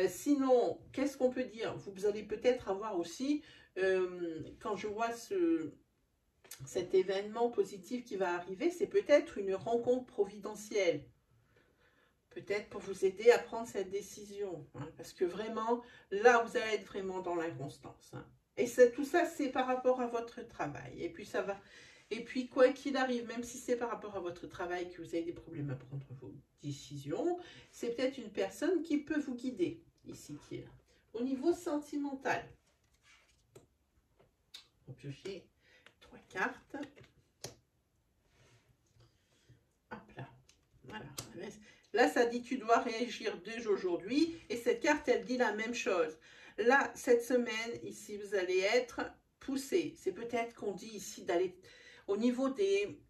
Sinon, qu'est-ce qu'on peut dire? Vous allez peut-être avoir aussi, quand je vois cet événement positif qui va arriver, c'est peut-être une rencontre providentielle. Peut-être pour vous aider à prendre cette décision. Hein, parce que vraiment, là, vous allez être vraiment dans l'inconstance. Hein. Et tout ça, c'est par rapport à votre travail. Et puis, ça va... Et puis, quoi qu'il arrive, même si c'est par rapport à votre travail que vous avez des problèmes à prendre vos décisions, c'est peut-être une personne qui peut vous guider, ici, qui est là. Au niveau sentimental, on va piocher 3 cartes. Hop là, voilà. Là, ça dit tu dois réagir dès aujourd'hui. Et cette carte, elle dit la même chose. Là, cette semaine, ici, vous allez être poussé. C'est peut-être qu'on dit ici d'aller... Au niveau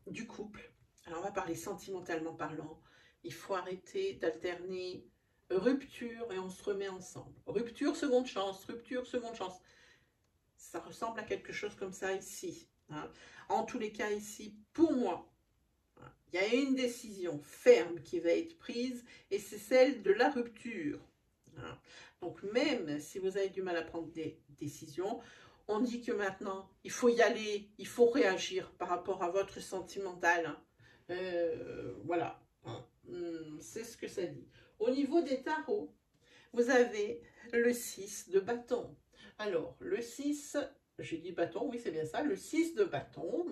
du couple, alors on va parler sentimentalement parlant, il faut arrêter d'alterner rupture et on se remet ensemble. Rupture, seconde chance, rupture, seconde chance. Ça ressemble à quelque chose comme ça ici. Hein. En tous les cas ici, pour moi, il y a une décision ferme qui va être prise et c'est celle de la rupture. Hein. Donc même si vous avez du mal à prendre des décisions, on dit que maintenant, il faut y aller, il faut réagir par rapport à votre sentimental. Voilà, c'est ce que ça dit. Au niveau des tarots, vous avez le 6 de bâton. Alors, le 6, j'ai dit bâton, oui c'est bien ça, le 6 de bâton.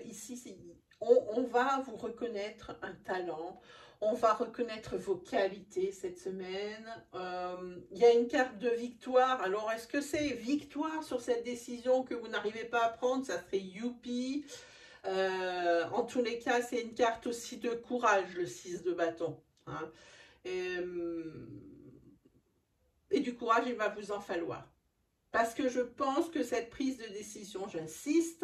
Ici, on va vous reconnaître un talent. On va reconnaître vos qualités cette semaine. Il y a une carte de victoire. Alors, est-ce que c'est victoire sur cette décision que vous n'arrivez pas à prendre? Ça serait youpi. En tous les cas, c'est une carte aussi de courage, le 6 de bâton. Hein. Et du courage, il va vous en falloir. Parce que je pense que cette prise de décision, j'insiste,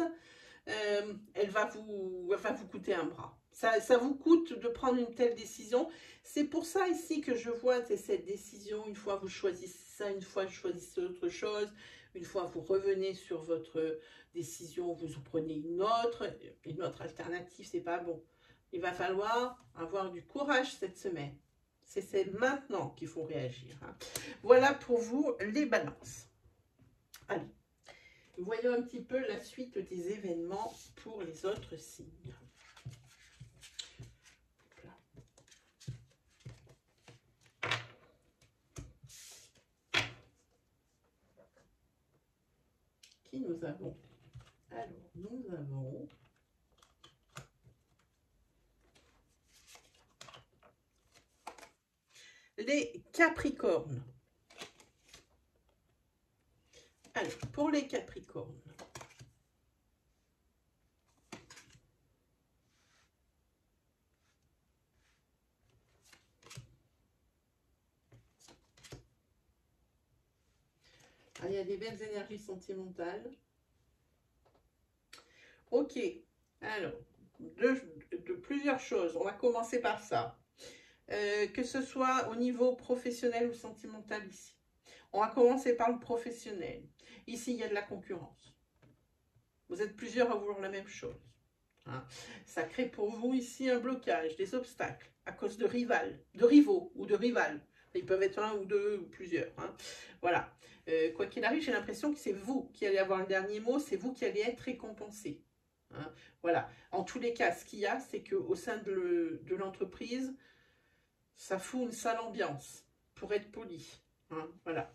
elle va vous coûter un bras. Ça vous coûte de prendre une telle décision. C'est pour ça ici que je vois cette décision, une fois vous choisissez ça, une fois vous choisissez autre chose, une fois vous revenez sur votre décision, vous prenez une autre alternative, c'est pas bon. Il va falloir avoir du courage cette semaine. C'est maintenant qu'il faut réagir. Hein. Voilà pour vous les balances. Allez, voyons un petit peu la suite des événements pour les autres signes. Qui nous avons? Alors, nous avons les Capricornes. Alors, pour les Capricornes, il y a des belles énergies sentimentales. Ok, alors, de plusieurs choses. On va commencer par ça. Que ce soit au niveau professionnel ou sentimental ici. On va commencer par le professionnel. Ici, il y a de la concurrence. Vous êtes plusieurs à vouloir la même chose. Hein. Ça crée pour vous ici un blocage, des obstacles, à cause de rivaux ou de rivales. Ils peuvent être un ou deux ou plusieurs. Hein. Voilà. Quoi qu'il arrive, j'ai l'impression que c'est vous qui allez avoir le dernier mot, c'est vous qui allez être récompensé. Hein. Voilà. En tous les cas, ce qu'il y a, c'est qu'au sein de l'entreprise, ça fout une sale ambiance, pour être poli. Hein. Voilà.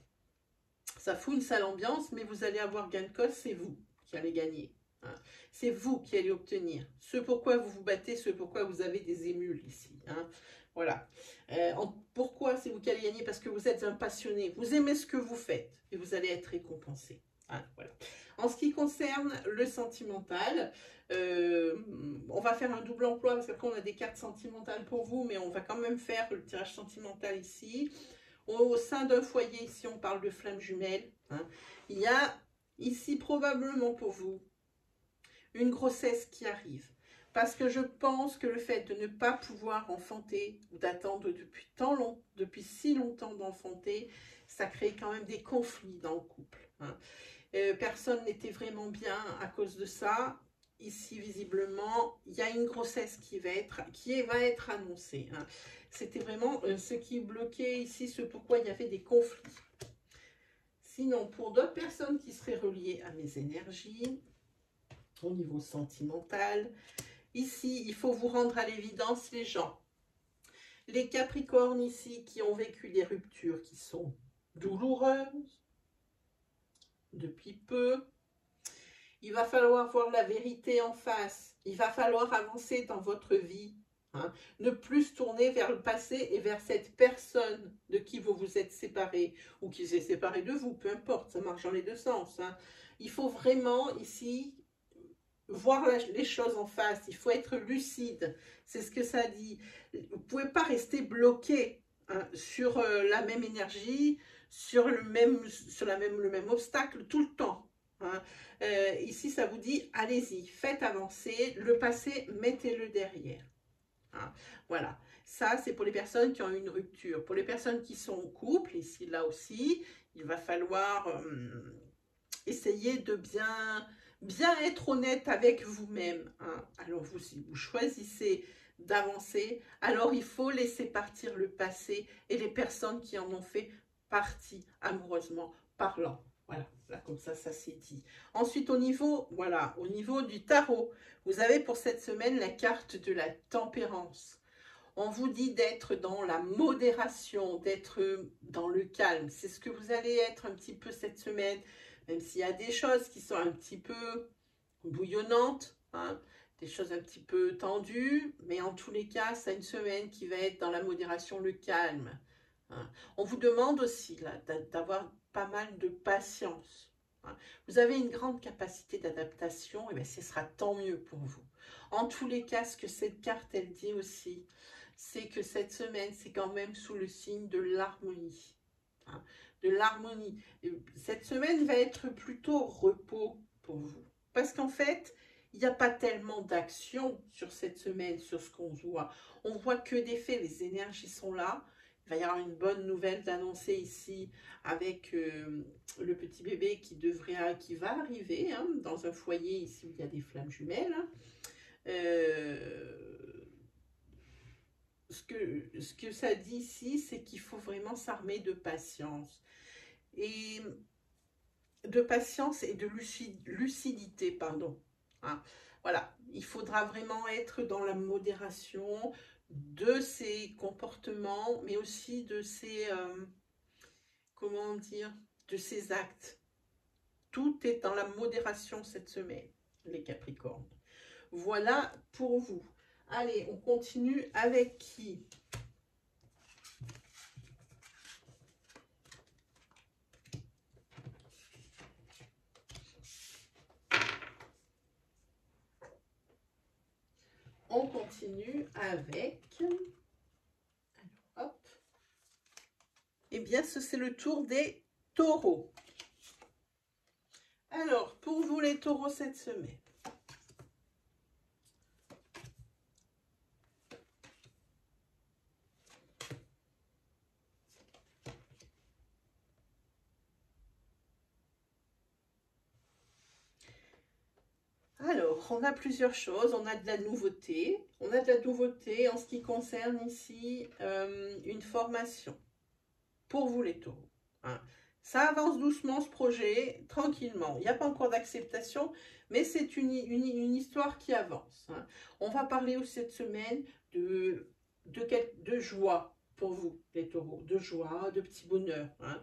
Ça fout une sale ambiance, mais vous allez avoir gain de cause, c'est vous qui allez gagner. Hein. C'est vous qui allez obtenir ce pourquoi vous vous battez, ce pourquoi vous avez des émules ici. Hein. Voilà. Pourquoi c'est vous qui allez gagner? Parce que vous êtes un passionné, vous aimez ce que vous faites et vous allez être récompensé. Hein, voilà. En ce qui concerne le sentimental, on va faire un double emploi parce qu'après on a des cartes sentimentales pour vous, mais on va quand même faire le tirage sentimental ici. Au sein d'un foyer, ici on parle de flammes jumelles, hein, il y a ici probablement pour vous une grossesse qui arrive. Parce que je pense que le fait de ne pas pouvoir enfanter, ou d'attendre depuis si longtemps d'enfanter, ça crée quand même des conflits dans le couple. Hein. Personne n'était vraiment bien à cause de ça. Ici, visiblement, il y a une grossesse qui va être annoncée. Hein. C'était vraiment ce qui bloquait ici, ce pourquoi il y avait des conflits. Sinon, pour d'autres personnes qui seraient reliées à mes énergies, au niveau sentimental, ici, il faut vous rendre à l'évidence, les gens. Les Capricornes ici qui ont vécu des ruptures qui sont douloureuses, depuis peu, il va falloir voir la vérité en face. Il va falloir avancer dans votre vie. Hein. Ne plus se tourner vers le passé et vers cette personne de qui vous vous êtes séparé ou qui s'est séparé de vous, peu importe, ça marche dans les deux sens. Hein. Il faut vraiment ici voir les choses en face, il faut être lucide, c'est ce que ça dit. Vous ne pouvez pas rester bloqué hein, sur la même énergie, sur le même obstacle tout le temps. Hein. Ici, ça vous dit, allez-y, faites avancer, le passé, mettez-le derrière. Hein. Voilà, ça c'est pour les personnes qui ont une rupture. Pour les personnes qui sont en couple, ici, là aussi, il va falloir essayer de bien être honnête avec vous-même. Hein. Alors, si vous choisissez d'avancer, alors il faut laisser partir le passé et les personnes qui en ont fait partie amoureusement parlant. Voilà, là comme ça c'est dit. Ensuite, au niveau du tarot, vous avez pour cette semaine la carte de la tempérance. On vous dit d'être dans la modération, d'être dans le calme. C'est ce que vous allez être un petit peu cette semaine, même s'il y a des choses qui sont un petit peu bouillonnantes, hein, des choses un petit peu tendues, mais en tous les cas, c'est une semaine qui va être dans la modération, le calme. Hein. On vous demande aussi d'avoir pas mal de patience. Hein. Vous avez une grande capacité d'adaptation, et bien ce sera tant mieux pour vous. En tous les cas, ce que cette carte, elle dit aussi, c'est que cette semaine, c'est quand même sous le signe de l'harmonie. Hein. de l'harmonie. Cette semaine va être plutôt repos pour vous. Parce qu'en fait, il n'y a pas tellement d'action sur cette semaine, sur ce qu'on voit. On voit que des faits, les énergies sont là. Il va y avoir une bonne nouvelle d'annoncer ici avec le petit bébé qui va arriver hein, dans un foyer ici où il y a des flammes jumelles. Hein. Ce que ça dit ici, c'est qu'il faut vraiment s'armer de patience. Et de lucidité, pardon. Hein. Voilà, il faudra vraiment être dans la modération de ses comportements, mais aussi de ses, comment dire, de ses actes. Tout est dans la modération cette semaine, les Capricornes. Voilà pour vous. Allez, on continue avec qui? On continue avec... Alors, hop. Eh bien, c'est le tour des taureaux. Alors, pour vous les taureaux cette semaine. Alors, on a plusieurs choses. On a de la nouveauté. On a de la nouveauté en ce qui concerne ici une formation. Pour vous les taureaux. Hein. Ça avance doucement ce projet, tranquillement. Il n'y a pas encore d'acceptation, mais c'est une histoire qui avance. Hein. On va parler aussi cette semaine de joie pour vous, les taureaux. De joie, de petit bonheur. Hein.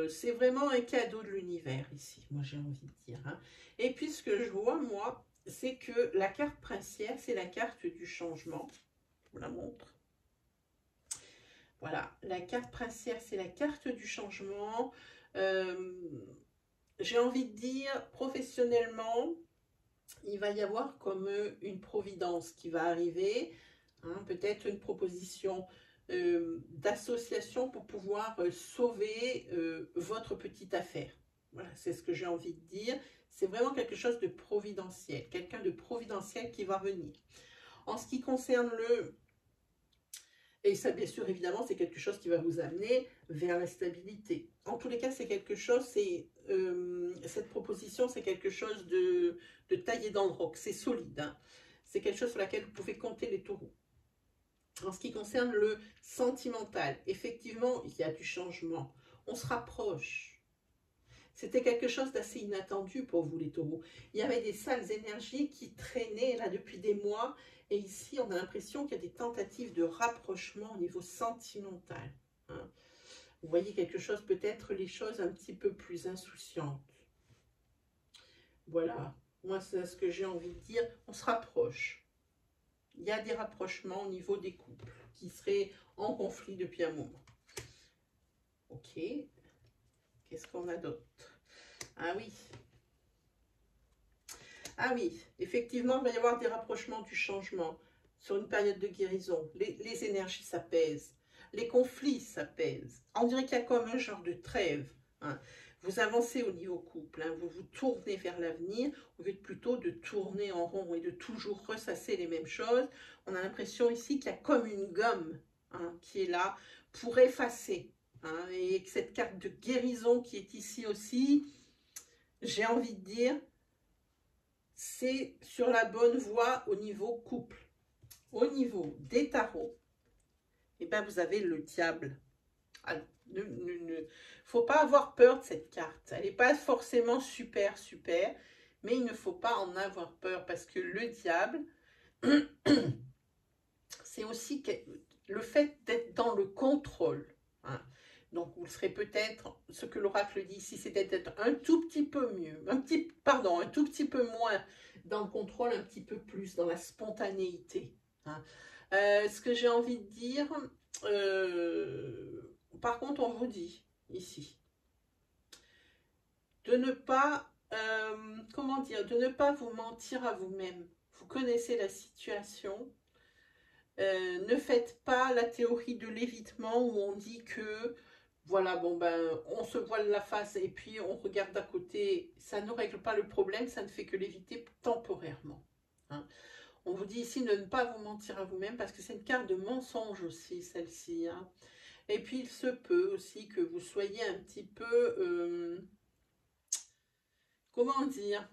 C'est vraiment un cadeau de l'univers ici, moi j'ai envie de dire. Hein. Et puis ce que je vois, moi, c'est que la carte princière, c'est la carte du changement. Je vous la montre. Voilà, la carte princière, c'est la carte du changement. J'ai envie de dire, professionnellement, il va y avoir comme une providence qui va arriver. Hein, peut-être une proposition d'association pour pouvoir sauver votre petite affaire. Voilà, c'est ce que j'ai envie de dire. C'est vraiment quelque chose de providentiel. Quelqu'un de providentiel qui va venir. En ce qui concerne et ça, bien sûr, évidemment, c'est quelque chose qui va vous amener vers la stabilité. En tous les cas, c'est quelque chose, cette proposition, c'est quelque chose de taillé dans le roc. C'est solide. Hein. C'est quelque chose sur laquelle vous pouvez compter les taureaux. En ce qui concerne le sentimental, effectivement, il y a du changement. On se rapproche. C'était quelque chose d'assez inattendu pour vous, les taureaux. Il y avait des sales énergies qui traînaient là depuis des mois. Et ici, on a l'impression qu'il y a des tentatives de rapprochement au niveau sentimental. Hein. Vous voyez quelque chose, peut-être les choses un petit peu plus insouciantes. Voilà, moi c'est ce que j'ai envie de dire. On se rapproche. Il y a des rapprochements au niveau des couples qui seraient en conflit depuis un moment. Ok. Qu'est-ce qu'on a d'autre? Ah oui. Ah oui, effectivement, il va y avoir des rapprochements du changement sur une période de guérison. Les énergies s'apaisent, les conflits s'apaisent. On dirait qu'il y a comme un genre de trêve. Hein. Vous avancez au niveau couple, hein, vous vous tournez vers l'avenir, au lieu plutôt de tourner en rond et de toujours ressasser les mêmes choses. On a l'impression ici qu'il y a comme une gomme hein, qui est là pour effacer. Hein, et cette carte de guérison qui est ici aussi, j'ai envie de dire, c'est sur la bonne voie au niveau couple. Au niveau des tarots, eh ben vous avez le diable. Alors, faut pas avoir peur de cette carte. Elle n'est pas forcément super, mais il ne faut pas en avoir peur parce que le diable, c'est aussi le fait d'être dans le contrôle. Hein. Donc, vous serez peut-être, ce que l'oracle dit ici, c'est d'être un tout petit peu mieux, un tout petit peu moins dans le contrôle, un petit peu plus dans la spontanéité. Hein. Ce que j'ai envie de dire, par contre, on vous dit ici, de ne pas, comment dire, de ne pas vous mentir à vous-même. Vous connaissez la situation. Ne faites pas la théorie de l'évitement où on dit que voilà, bon ben, on se voile la face et puis on regarde à côté, ça ne règle pas le problème, ça ne fait que l'éviter temporairement. Hein. On vous dit ici de ne pas vous mentir à vous-même parce que c'est une carte de mensonge aussi, celle-ci. Hein. Et puis il se peut aussi que vous soyez un petit peu, comment dire,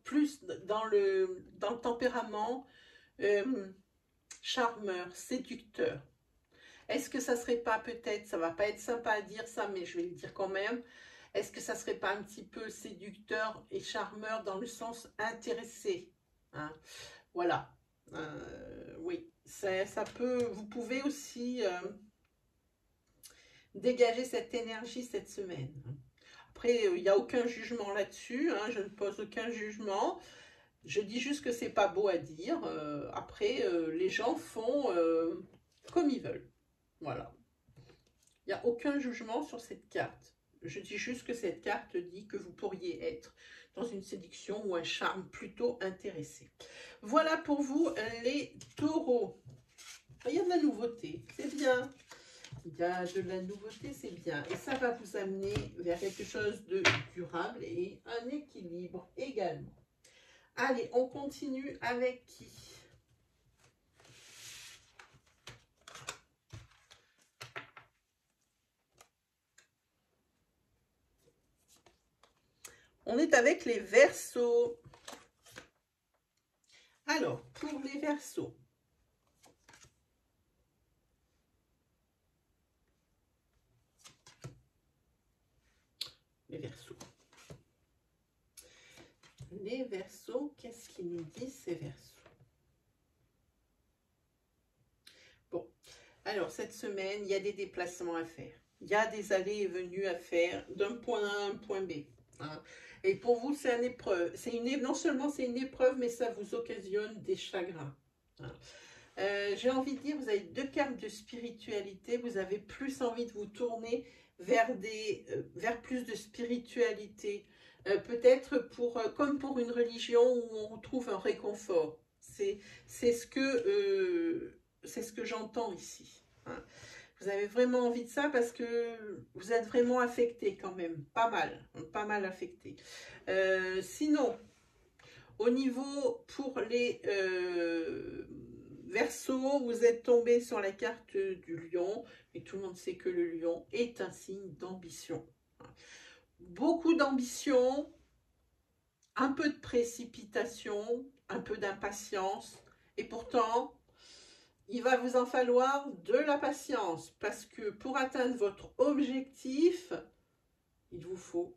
plus dans le tempérament charmeur, séducteur. Est-ce que ça serait pas peut-être, ça va pas être sympa à dire ça, mais je vais le dire quand même, est-ce que ça serait pas un petit peu séducteur et charmeur dans le sens intéressé, hein? Voilà. Oui, ça peut, vous pouvez aussi dégager cette énergie cette semaine. Après, il n'y a aucun jugement là-dessus, hein, je ne pose aucun jugement. Je dis juste que c'est pas beau à dire. Après, les gens font comme ils veulent. Voilà. Il n'y a aucun jugement sur cette carte. Je dis juste que cette carte dit que vous pourriez être dans une séduction ou un charme plutôt intéressé. Voilà pour vous les taureaux. Il y a de la nouveauté, c'est bien. Il y a de la nouveauté, c'est bien. Et ça va vous amener vers quelque chose de durable et un équilibre également. Allez, on continue avec qui? On est avec les Verseaux. Alors, pour les Verseaux, les Verseaux, qu'est-ce qu'ils nous disent ces Verseaux? Bon, alors cette semaine, il y a des déplacements à faire. Il y a des allées et venues à faire d'un point A à un point B. Hein. Et pour vous, c'est une épreuve. Non seulement c'est une épreuve, mais ça vous occasionne des chagrins. Hein. J'ai envie de dire, vous avez deux cartes de spiritualité. Vous avez plus envie de vous tourner vers plus de spiritualité. Peut-être comme pour une religion où on retrouve un réconfort. C'est ce que j'entends ici. Hein. Vous avez vraiment envie de ça parce que vous êtes vraiment affecté quand même, pas mal affecté. Sinon, au niveau pour les Verseaux, vous êtes tombé sur la carte du lion, et tout le monde sait que le lion est un signe d'ambition. Beaucoup d'ambition, un peu de précipitation, un peu d'impatience, et pourtant, il va vous en falloir de la patience, parce que pour atteindre votre objectif, il vous faut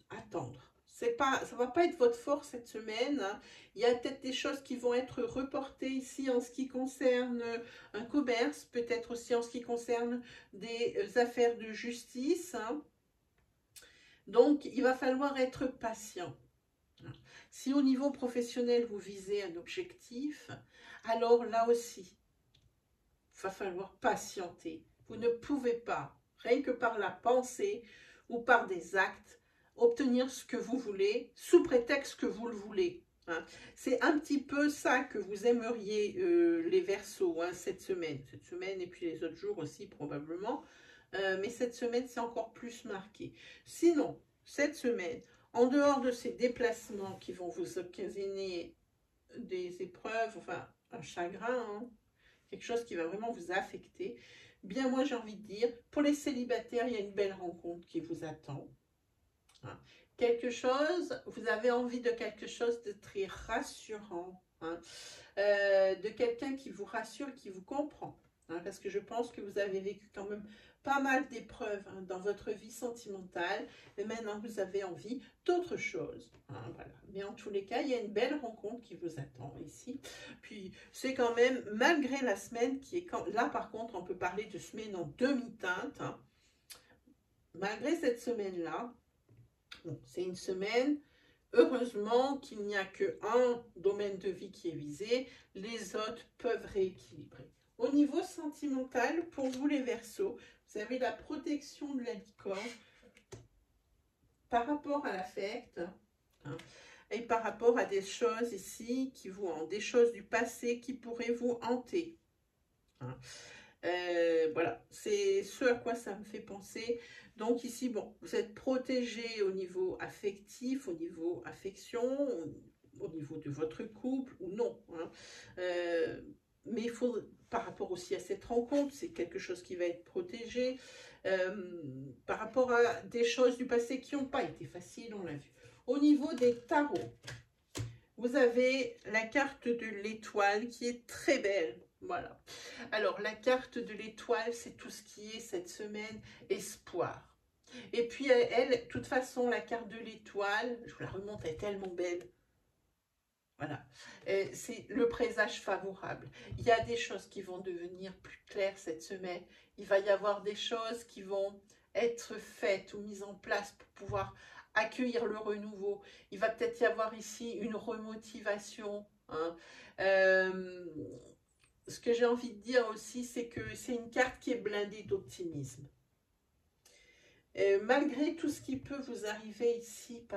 attendre. Ça ne va pas être votre force cette semaine. Hein. Il y a peut-être des choses qui vont être reportées ici en ce qui concerne un commerce, peut-être aussi en ce qui concerne des affaires de justice. Hein. Donc, il va falloir être patient. Si au niveau professionnel, vous visez un objectif, alors là aussi, il va falloir patienter. Vous ne pouvez pas, rien que par la pensée ou par des actes, obtenir ce que vous voulez, sous prétexte que vous le voulez. Hein. C'est un petit peu ça que vous aimeriez les Verseaux hein, cette semaine et puis les autres jours aussi probablement. Mais cette semaine, c'est encore plus marqué. Sinon, cette semaine, en dehors de ces déplacements qui vont vous occasionner des épreuves, enfin un chagrin, hein, quelque chose qui va vraiment vous affecter, bien moi j'ai envie de dire, pour les célibataires, il y a une belle rencontre qui vous attend. Hein. Quelque chose, vous avez envie de quelque chose de très rassurant, hein, de quelqu'un qui vous rassure, qui vous comprend. Hein, parce que je pense que vous avez vécu quand même pas mal d'épreuves hein, dans votre vie sentimentale, et maintenant vous avez envie d'autre chose. Hein, voilà. Mais en tous les cas, il y a une belle rencontre qui vous attend ici. Puis c'est quand même, malgré la semaine qui est là par contre, on peut parler de semaine en demi-teinte. Hein, malgré cette semaine-là, bon, c'est une semaine. Heureusement qu'il n'y a qu'un domaine de vie qui est visé, les autres peuvent rééquilibrer. Au niveau sentimental, pour vous les Verseaux, vous avez la protection de la licorne par rapport à l'affect hein, et par rapport à des choses ici qui vous hantent, des choses du passé qui pourraient vous hanter. Hein. Voilà, c'est ce à quoi ça me fait penser. Donc ici, bon, vous êtes protégé au niveau affectif, au niveau affection, au niveau de votre couple ou non. Hein. Mais il faut, par rapport aussi à cette rencontre, c'est quelque chose qui va être protégé. Par rapport à des choses du passé qui n'ont pas été faciles, on l'a vu. Au niveau des tarots, vous avez la carte de l'étoile qui est très belle. Voilà. Alors, la carte de l'étoile, c'est tout ce qui est cette semaine espoir. Et puis, elle, de toute façon, la carte de l'étoile, je vous la remonte, elle est tellement belle. Voilà. C'est le présage favorable. Il y a des choses qui vont devenir plus claires cette semaine. Il va y avoir des choses qui vont être faites ou mises en place pour pouvoir accueillir le renouveau. Il va peut-être y avoir ici une remotivation. Hein. Ce que j'ai envie de dire aussi, c'est que c'est une carte qui est blindée d'optimisme. Malgré tout ce qui peut vous arriver ici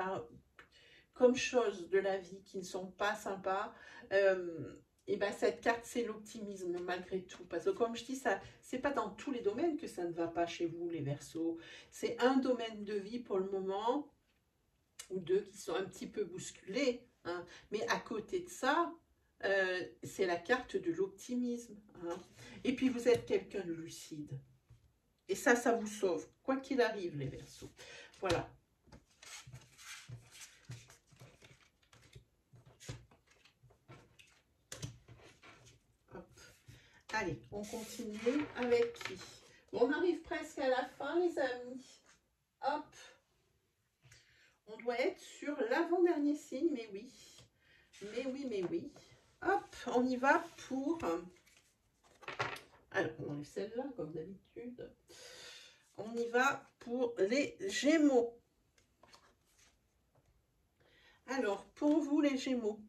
comme choses de la vie qui ne sont pas sympas, et ben cette carte, c'est l'optimisme malgré tout. Parce que comme je dis, c'est pas dans tous les domaines que ça ne va pas chez vous, les Verseaux. C'est un domaine de vie pour le moment, ou deux qui sont un petit peu bousculés. Hein. Mais à côté de ça, c'est la carte de l'optimisme. Hein. Et puis vous êtes quelqu'un de lucide. Et ça vous sauve, quoi qu'il arrive, les Verseaux. Voilà. Hop. Allez, on continue avec qui? Bon, on arrive presque à la fin, les amis. Hop. On doit être sur l'avant-dernier signe, mais oui. Mais oui, mais oui. Hop, on y va pour... Alors, on enlève celle-là, comme d'habitude. On y va pour les Gémeaux. Alors, pour vous, les Gémeaux.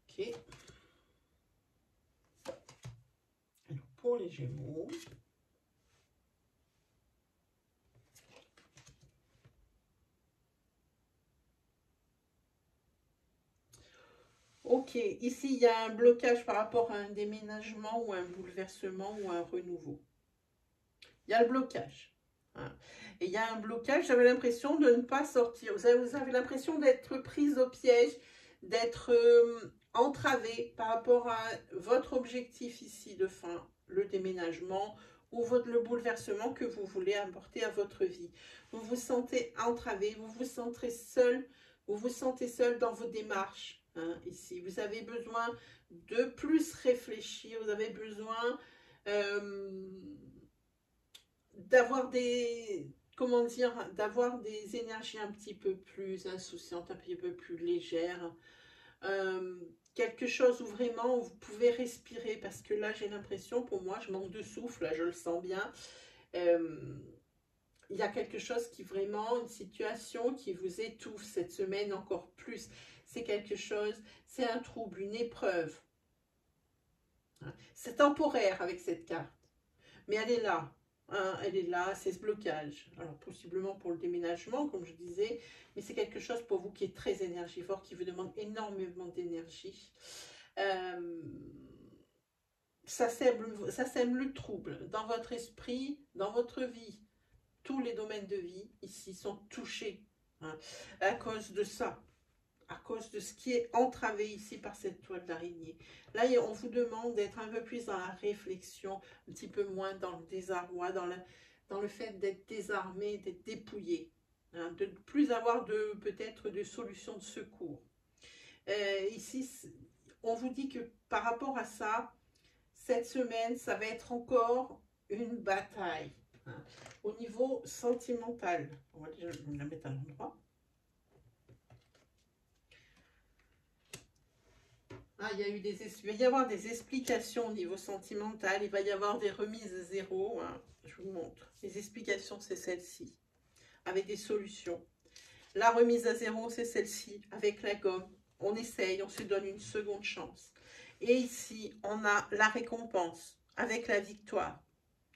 Ok. Alors, pour les Gémeaux... Ok, ici, il y a un blocage par rapport à un déménagement ou un bouleversement ou un renouveau. Il y a le blocage. Hein. Et il y a un blocage, j'avais l'impression de ne pas sortir. Vous avez l'impression d'être prise au piège, d'être entravé par rapport à votre objectif ici de fin, le déménagement ou le bouleversement que vous voulez apporter à votre vie. Vous vous sentez entravé, vous vous sentez seul dans vos démarches. Hein, ici, vous avez besoin de plus réfléchir, vous avez besoin d'avoir comment dire, d'avoir des énergies un petit peu plus insouciantes, un petit peu plus légères. Quelque chose où vraiment vous pouvez respirer, parce que là j'ai l'impression, pour moi, je manque de souffle, là je le sens bien. Il y a quelque chose qui vraiment, une situation qui vous étouffe cette semaine encore plus. C'est quelque chose, c'est un trouble, une épreuve. C'est temporaire avec cette carte, mais elle est là. Hein, elle est là, c'est ce blocage. Alors possiblement pour le déménagement, comme je disais, mais c'est quelque chose pour vous qui est très énergivore, qui vous demande énormément d'énergie. Ça sème le trouble dans votre esprit, dans votre vie. Tous les domaines de vie ici sont touchés hein, à cause de ça, à cause de ce qui est entravé ici par cette toile d'araignée. Là, on vous demande d'être un peu plus dans la réflexion, un petit peu moins dans le désarroi, dans le fait d'être désarmé, d'être dépouillé, hein, de ne plus avoir peut-être de solution de secours. Ici, on vous dit que par rapport à ça, cette semaine, ça va être encore une bataille. Hein, au niveau sentimental. On va déjà la mettre à l'endroit. Ah, il va y avoir des explications au niveau sentimental, il va y avoir des remises à zéro. Hein. Je vous montre. Les explications, c'est celle-ci, avec des solutions. La remise à zéro, c'est celle-ci, avec la gomme. On essaye, on se donne une seconde chance. Et ici, on a la récompense, avec la victoire.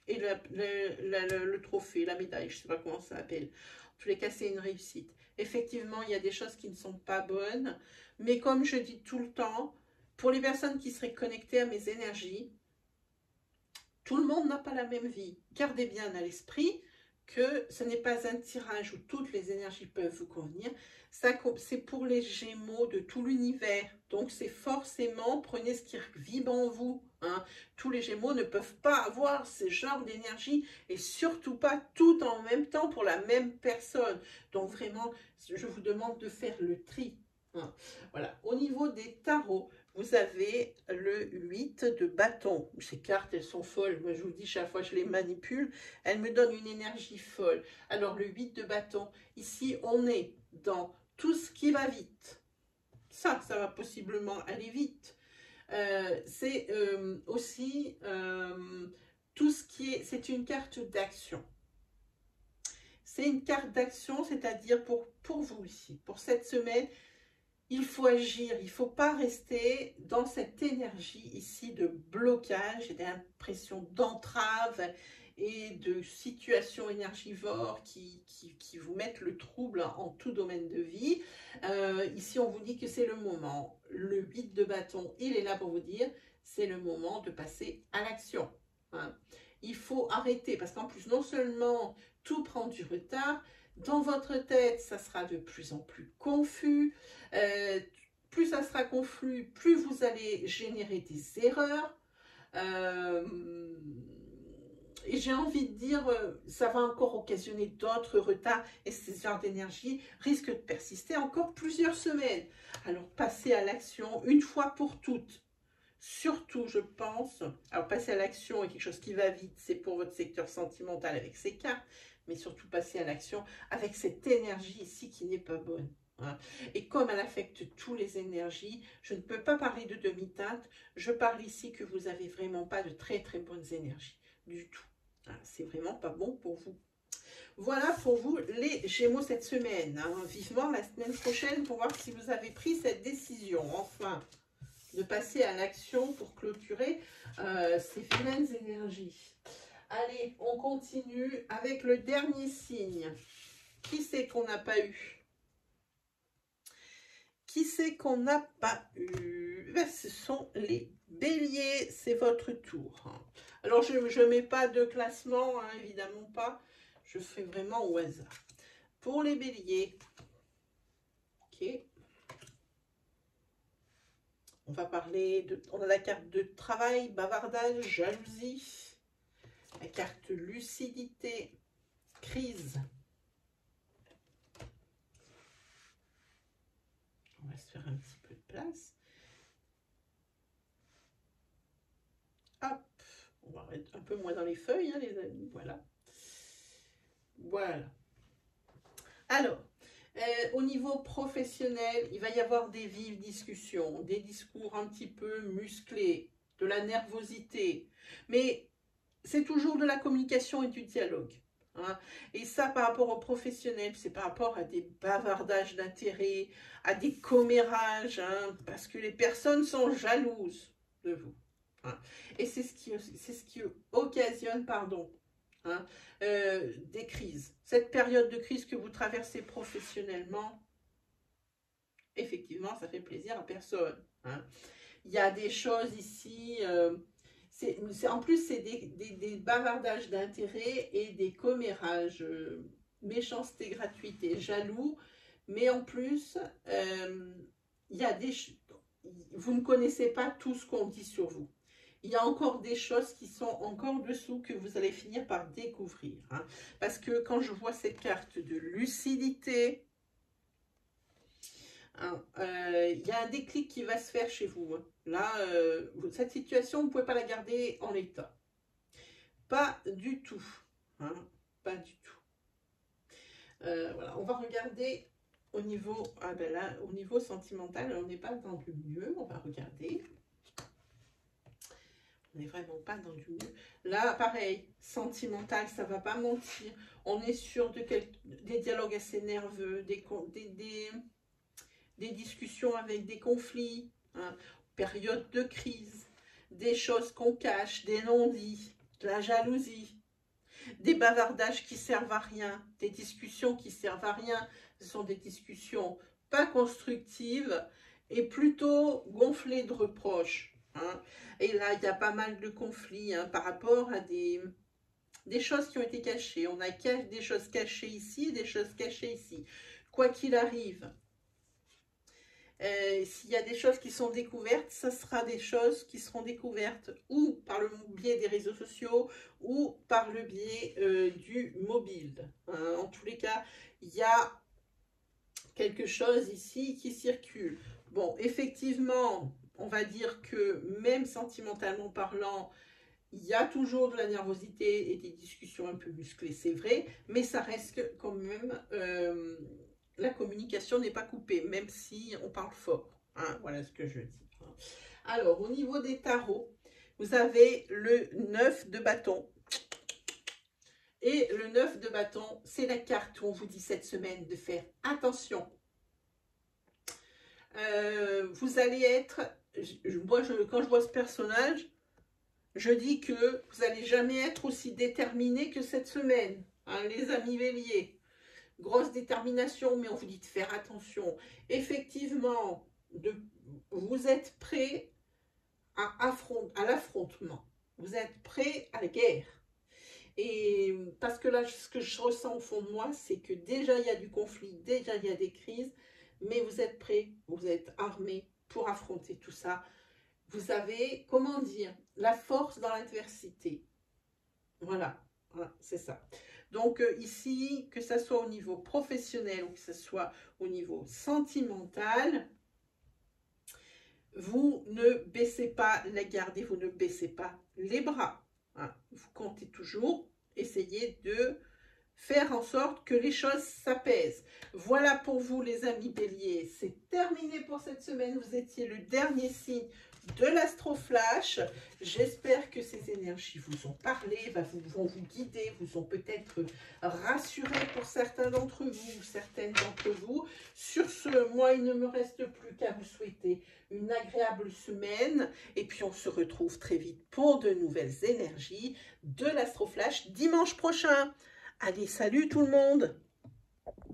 Et le trophée, la médaille, je ne sais pas comment ça s'appelle. En tous les cas, c'est une réussite. Effectivement, il y a des choses qui ne sont pas bonnes, mais comme je dis tout le temps, Pour les personnes qui seraient connectées à mes énergies, tout le monde n'a pas la même vie. Gardez bien à l'esprit que ce n'est pas un tirage où toutes les énergies peuvent vous convenir. C'est pour les Gémeaux de tout l'univers. Donc c'est forcément, prenez ce qui vibre en vous. Hein. Tous les Gémeaux ne peuvent pas avoir ce genre d'énergie et surtout pas tout en même temps pour la même personne. Donc vraiment, je vous demande de faire le tri. Hein. Voilà. Au niveau des tarots, vous avez le 8 de bâton. Ces cartes, elles sont folles. Moi, je vous dis, chaque fois que je les manipule, elles me donnent une énergie folle. Alors, le 8 de bâton, ici, on est dans tout ce qui va vite. Ça va possiblement aller vite. C'est aussi tout ce qui est... C'est une carte d'action. C'est une carte d'action, c'est-à-dire pour vous ici, pour cette semaine, il faut agir, il ne faut pas rester dans cette énergie ici de blocage et d'impression d'entrave et de situation énergivore qui vous mettent le trouble en tout domaine de vie. Ici, on vous dit que c'est le moment. Le 8 de bâton, il est là pour vous dire, c'est le moment de passer à l'action. Hein. Il faut arrêter parce qu'en plus, non seulement tout prend du retard, dans votre tête, ça sera de plus en plus confus. Plus ça sera confus, plus vous allez générer des erreurs. Et j'ai envie de dire, ça va encore occasionner d'autres retards et ces genres d'énergie risquent de persister encore plusieurs semaines. Alors, passez à l'action une fois pour toutes. Surtout, je pense, alors passer à l'action est quelque chose qui va vite, c'est pour votre secteur sentimental avec ces cartes, mais surtout passer à l'action avec cette énergie ici qui n'est pas bonne. Hein. Et comme elle affecte toutes les énergies, je ne peux pas parler de demi-teinte, je parle ici que vous n'avez vraiment pas de très très bonnes énergies du tout. Hein. C'est vraiment pas bon pour vous. Voilà pour vous les Gémeaux cette semaine. Hein. Vivement la semaine prochaine pour voir si vous avez pris cette décision. Enfin, de passer à l'action pour clôturer ces vilaines énergies. Allez, on continue avec le dernier signe. Qui c'est qu'on n'a pas eu? Qui c'est qu'on n'a pas eu? Ben, ce sont les béliers, c'est votre tour. Alors, je ne mets pas de classement, hein, évidemment pas. Je fais vraiment au hasard. Pour les béliers, ok. On va parler de... On a la carte de travail, bavardage, jalousie. La carte lucidité, crise. On va se faire un petit peu de place. Hop. On va mettre un peu moins dans les feuilles, hein, les amis. Voilà. Voilà. Alors, au niveau professionnel, il va y avoir des vives discussions, des discours un petit peu musclés, de la nervosité. Mais c'est toujours de la communication et du dialogue. Hein. Et ça, par rapport aux professionnels, c'est par rapport à des bavardages d'intérêt, à des commérages, hein, parce que les personnes sont jalouses de vous. Hein. Et c'est ce qui occasionne, pardon, hein, des crises. Cette période de crise que vous traversez professionnellement, effectivement, ça fait plaisir à personne. Hein. Il y a des choses ici... en plus, c'est des bavardages d'intérêt et des commérages, méchanceté, gratuité, jaloux. Mais en plus, il y a vous ne connaissez pas tout ce qu'on dit sur vous. Il y a encore des choses qui sont encore dessous que vous allez finir par découvrir. Hein. Parce que quand je vois cette carte de lucidité, hein, y a un déclic qui va se faire chez vous. Hein. Là, cette situation, vous ne pouvez pas la garder en l'état. Pas du tout. Hein, pas du tout. Voilà, on va regarder au niveau, ah ben là, au niveau sentimental, on n'est pas dans du mieux. On va regarder. On n'est vraiment pas dans du mieux. Là, pareil, sentimental, ça ne va pas mentir. On est sur des dialogues assez nerveux, des discussions avec des conflits, hein, période de crise, des choses qu'on cache, des non-dits, de la jalousie, des bavardages qui servent à rien, des discussions qui servent à rien. Ce sont des discussions pas constructives est plutôt gonflé de reproches. Hein. Et là, il y a pas mal de conflits hein, par rapport à des choses qui ont été cachées. On a des choses cachées ici, des choses cachées ici. Quoi qu'il arrive, s'il y a des choses qui sont découvertes, ça sera des choses qui seront découvertes ou par le biais des réseaux sociaux ou par le biais du mobile. Hein. En tous les cas, il y a quelque chose ici qui circule. Bon, effectivement, on va dire que même sentimentalement parlant, il y a toujours de la nervosité et des discussions un peu musclées, c'est vrai, mais ça reste quand même, la communication n'est pas coupée, même si on parle fort. Hein, voilà ce que je dis. Alors, au niveau des tarots, vous avez le 9 de bâton. Et le 9 de bâton, c'est la carte où on vous dit cette semaine de faire attention. Vous allez être, quand je vois ce personnage, je dis que vous n'allez jamais être aussi déterminé que cette semaine, hein, les amis béliers. Grosse détermination, mais on vous dit de faire attention. Effectivement, vous êtes prêt à l'affrontement. Vous êtes prêt à la guerre. Et parce que là, ce que je ressens au fond de moi, c'est que déjà il y a du conflit, déjà il y a des crises, mais vous êtes prêts, vous êtes armés pour affronter tout ça. Vous avez, comment dire, la force dans l'adversité. Voilà, voilà c'est ça. Donc ici, que ce soit au niveau professionnel ou que ce soit au niveau sentimental, vous ne baissez pas la garde et vous ne baissez pas les bras. Hein. Vous comptez toujours, essayez de faire en sorte que les choses s'apaisent. Voilà pour vous les amis béliers, c'est terminé pour cette semaine. Vous étiez le dernier signe de l'Astroflash. J'espère que ces énergies vous ont parlé, vont vous guider, vous ont peut-être rassuré pour certains d'entre vous, certaines d'entre vous. Sur ce, moi, il ne me reste plus qu'à vous souhaiter une agréable semaine. Et puis, on se retrouve très vite pour de nouvelles énergies de l'Astroflash dimanche prochain. Allez, salut tout le monde!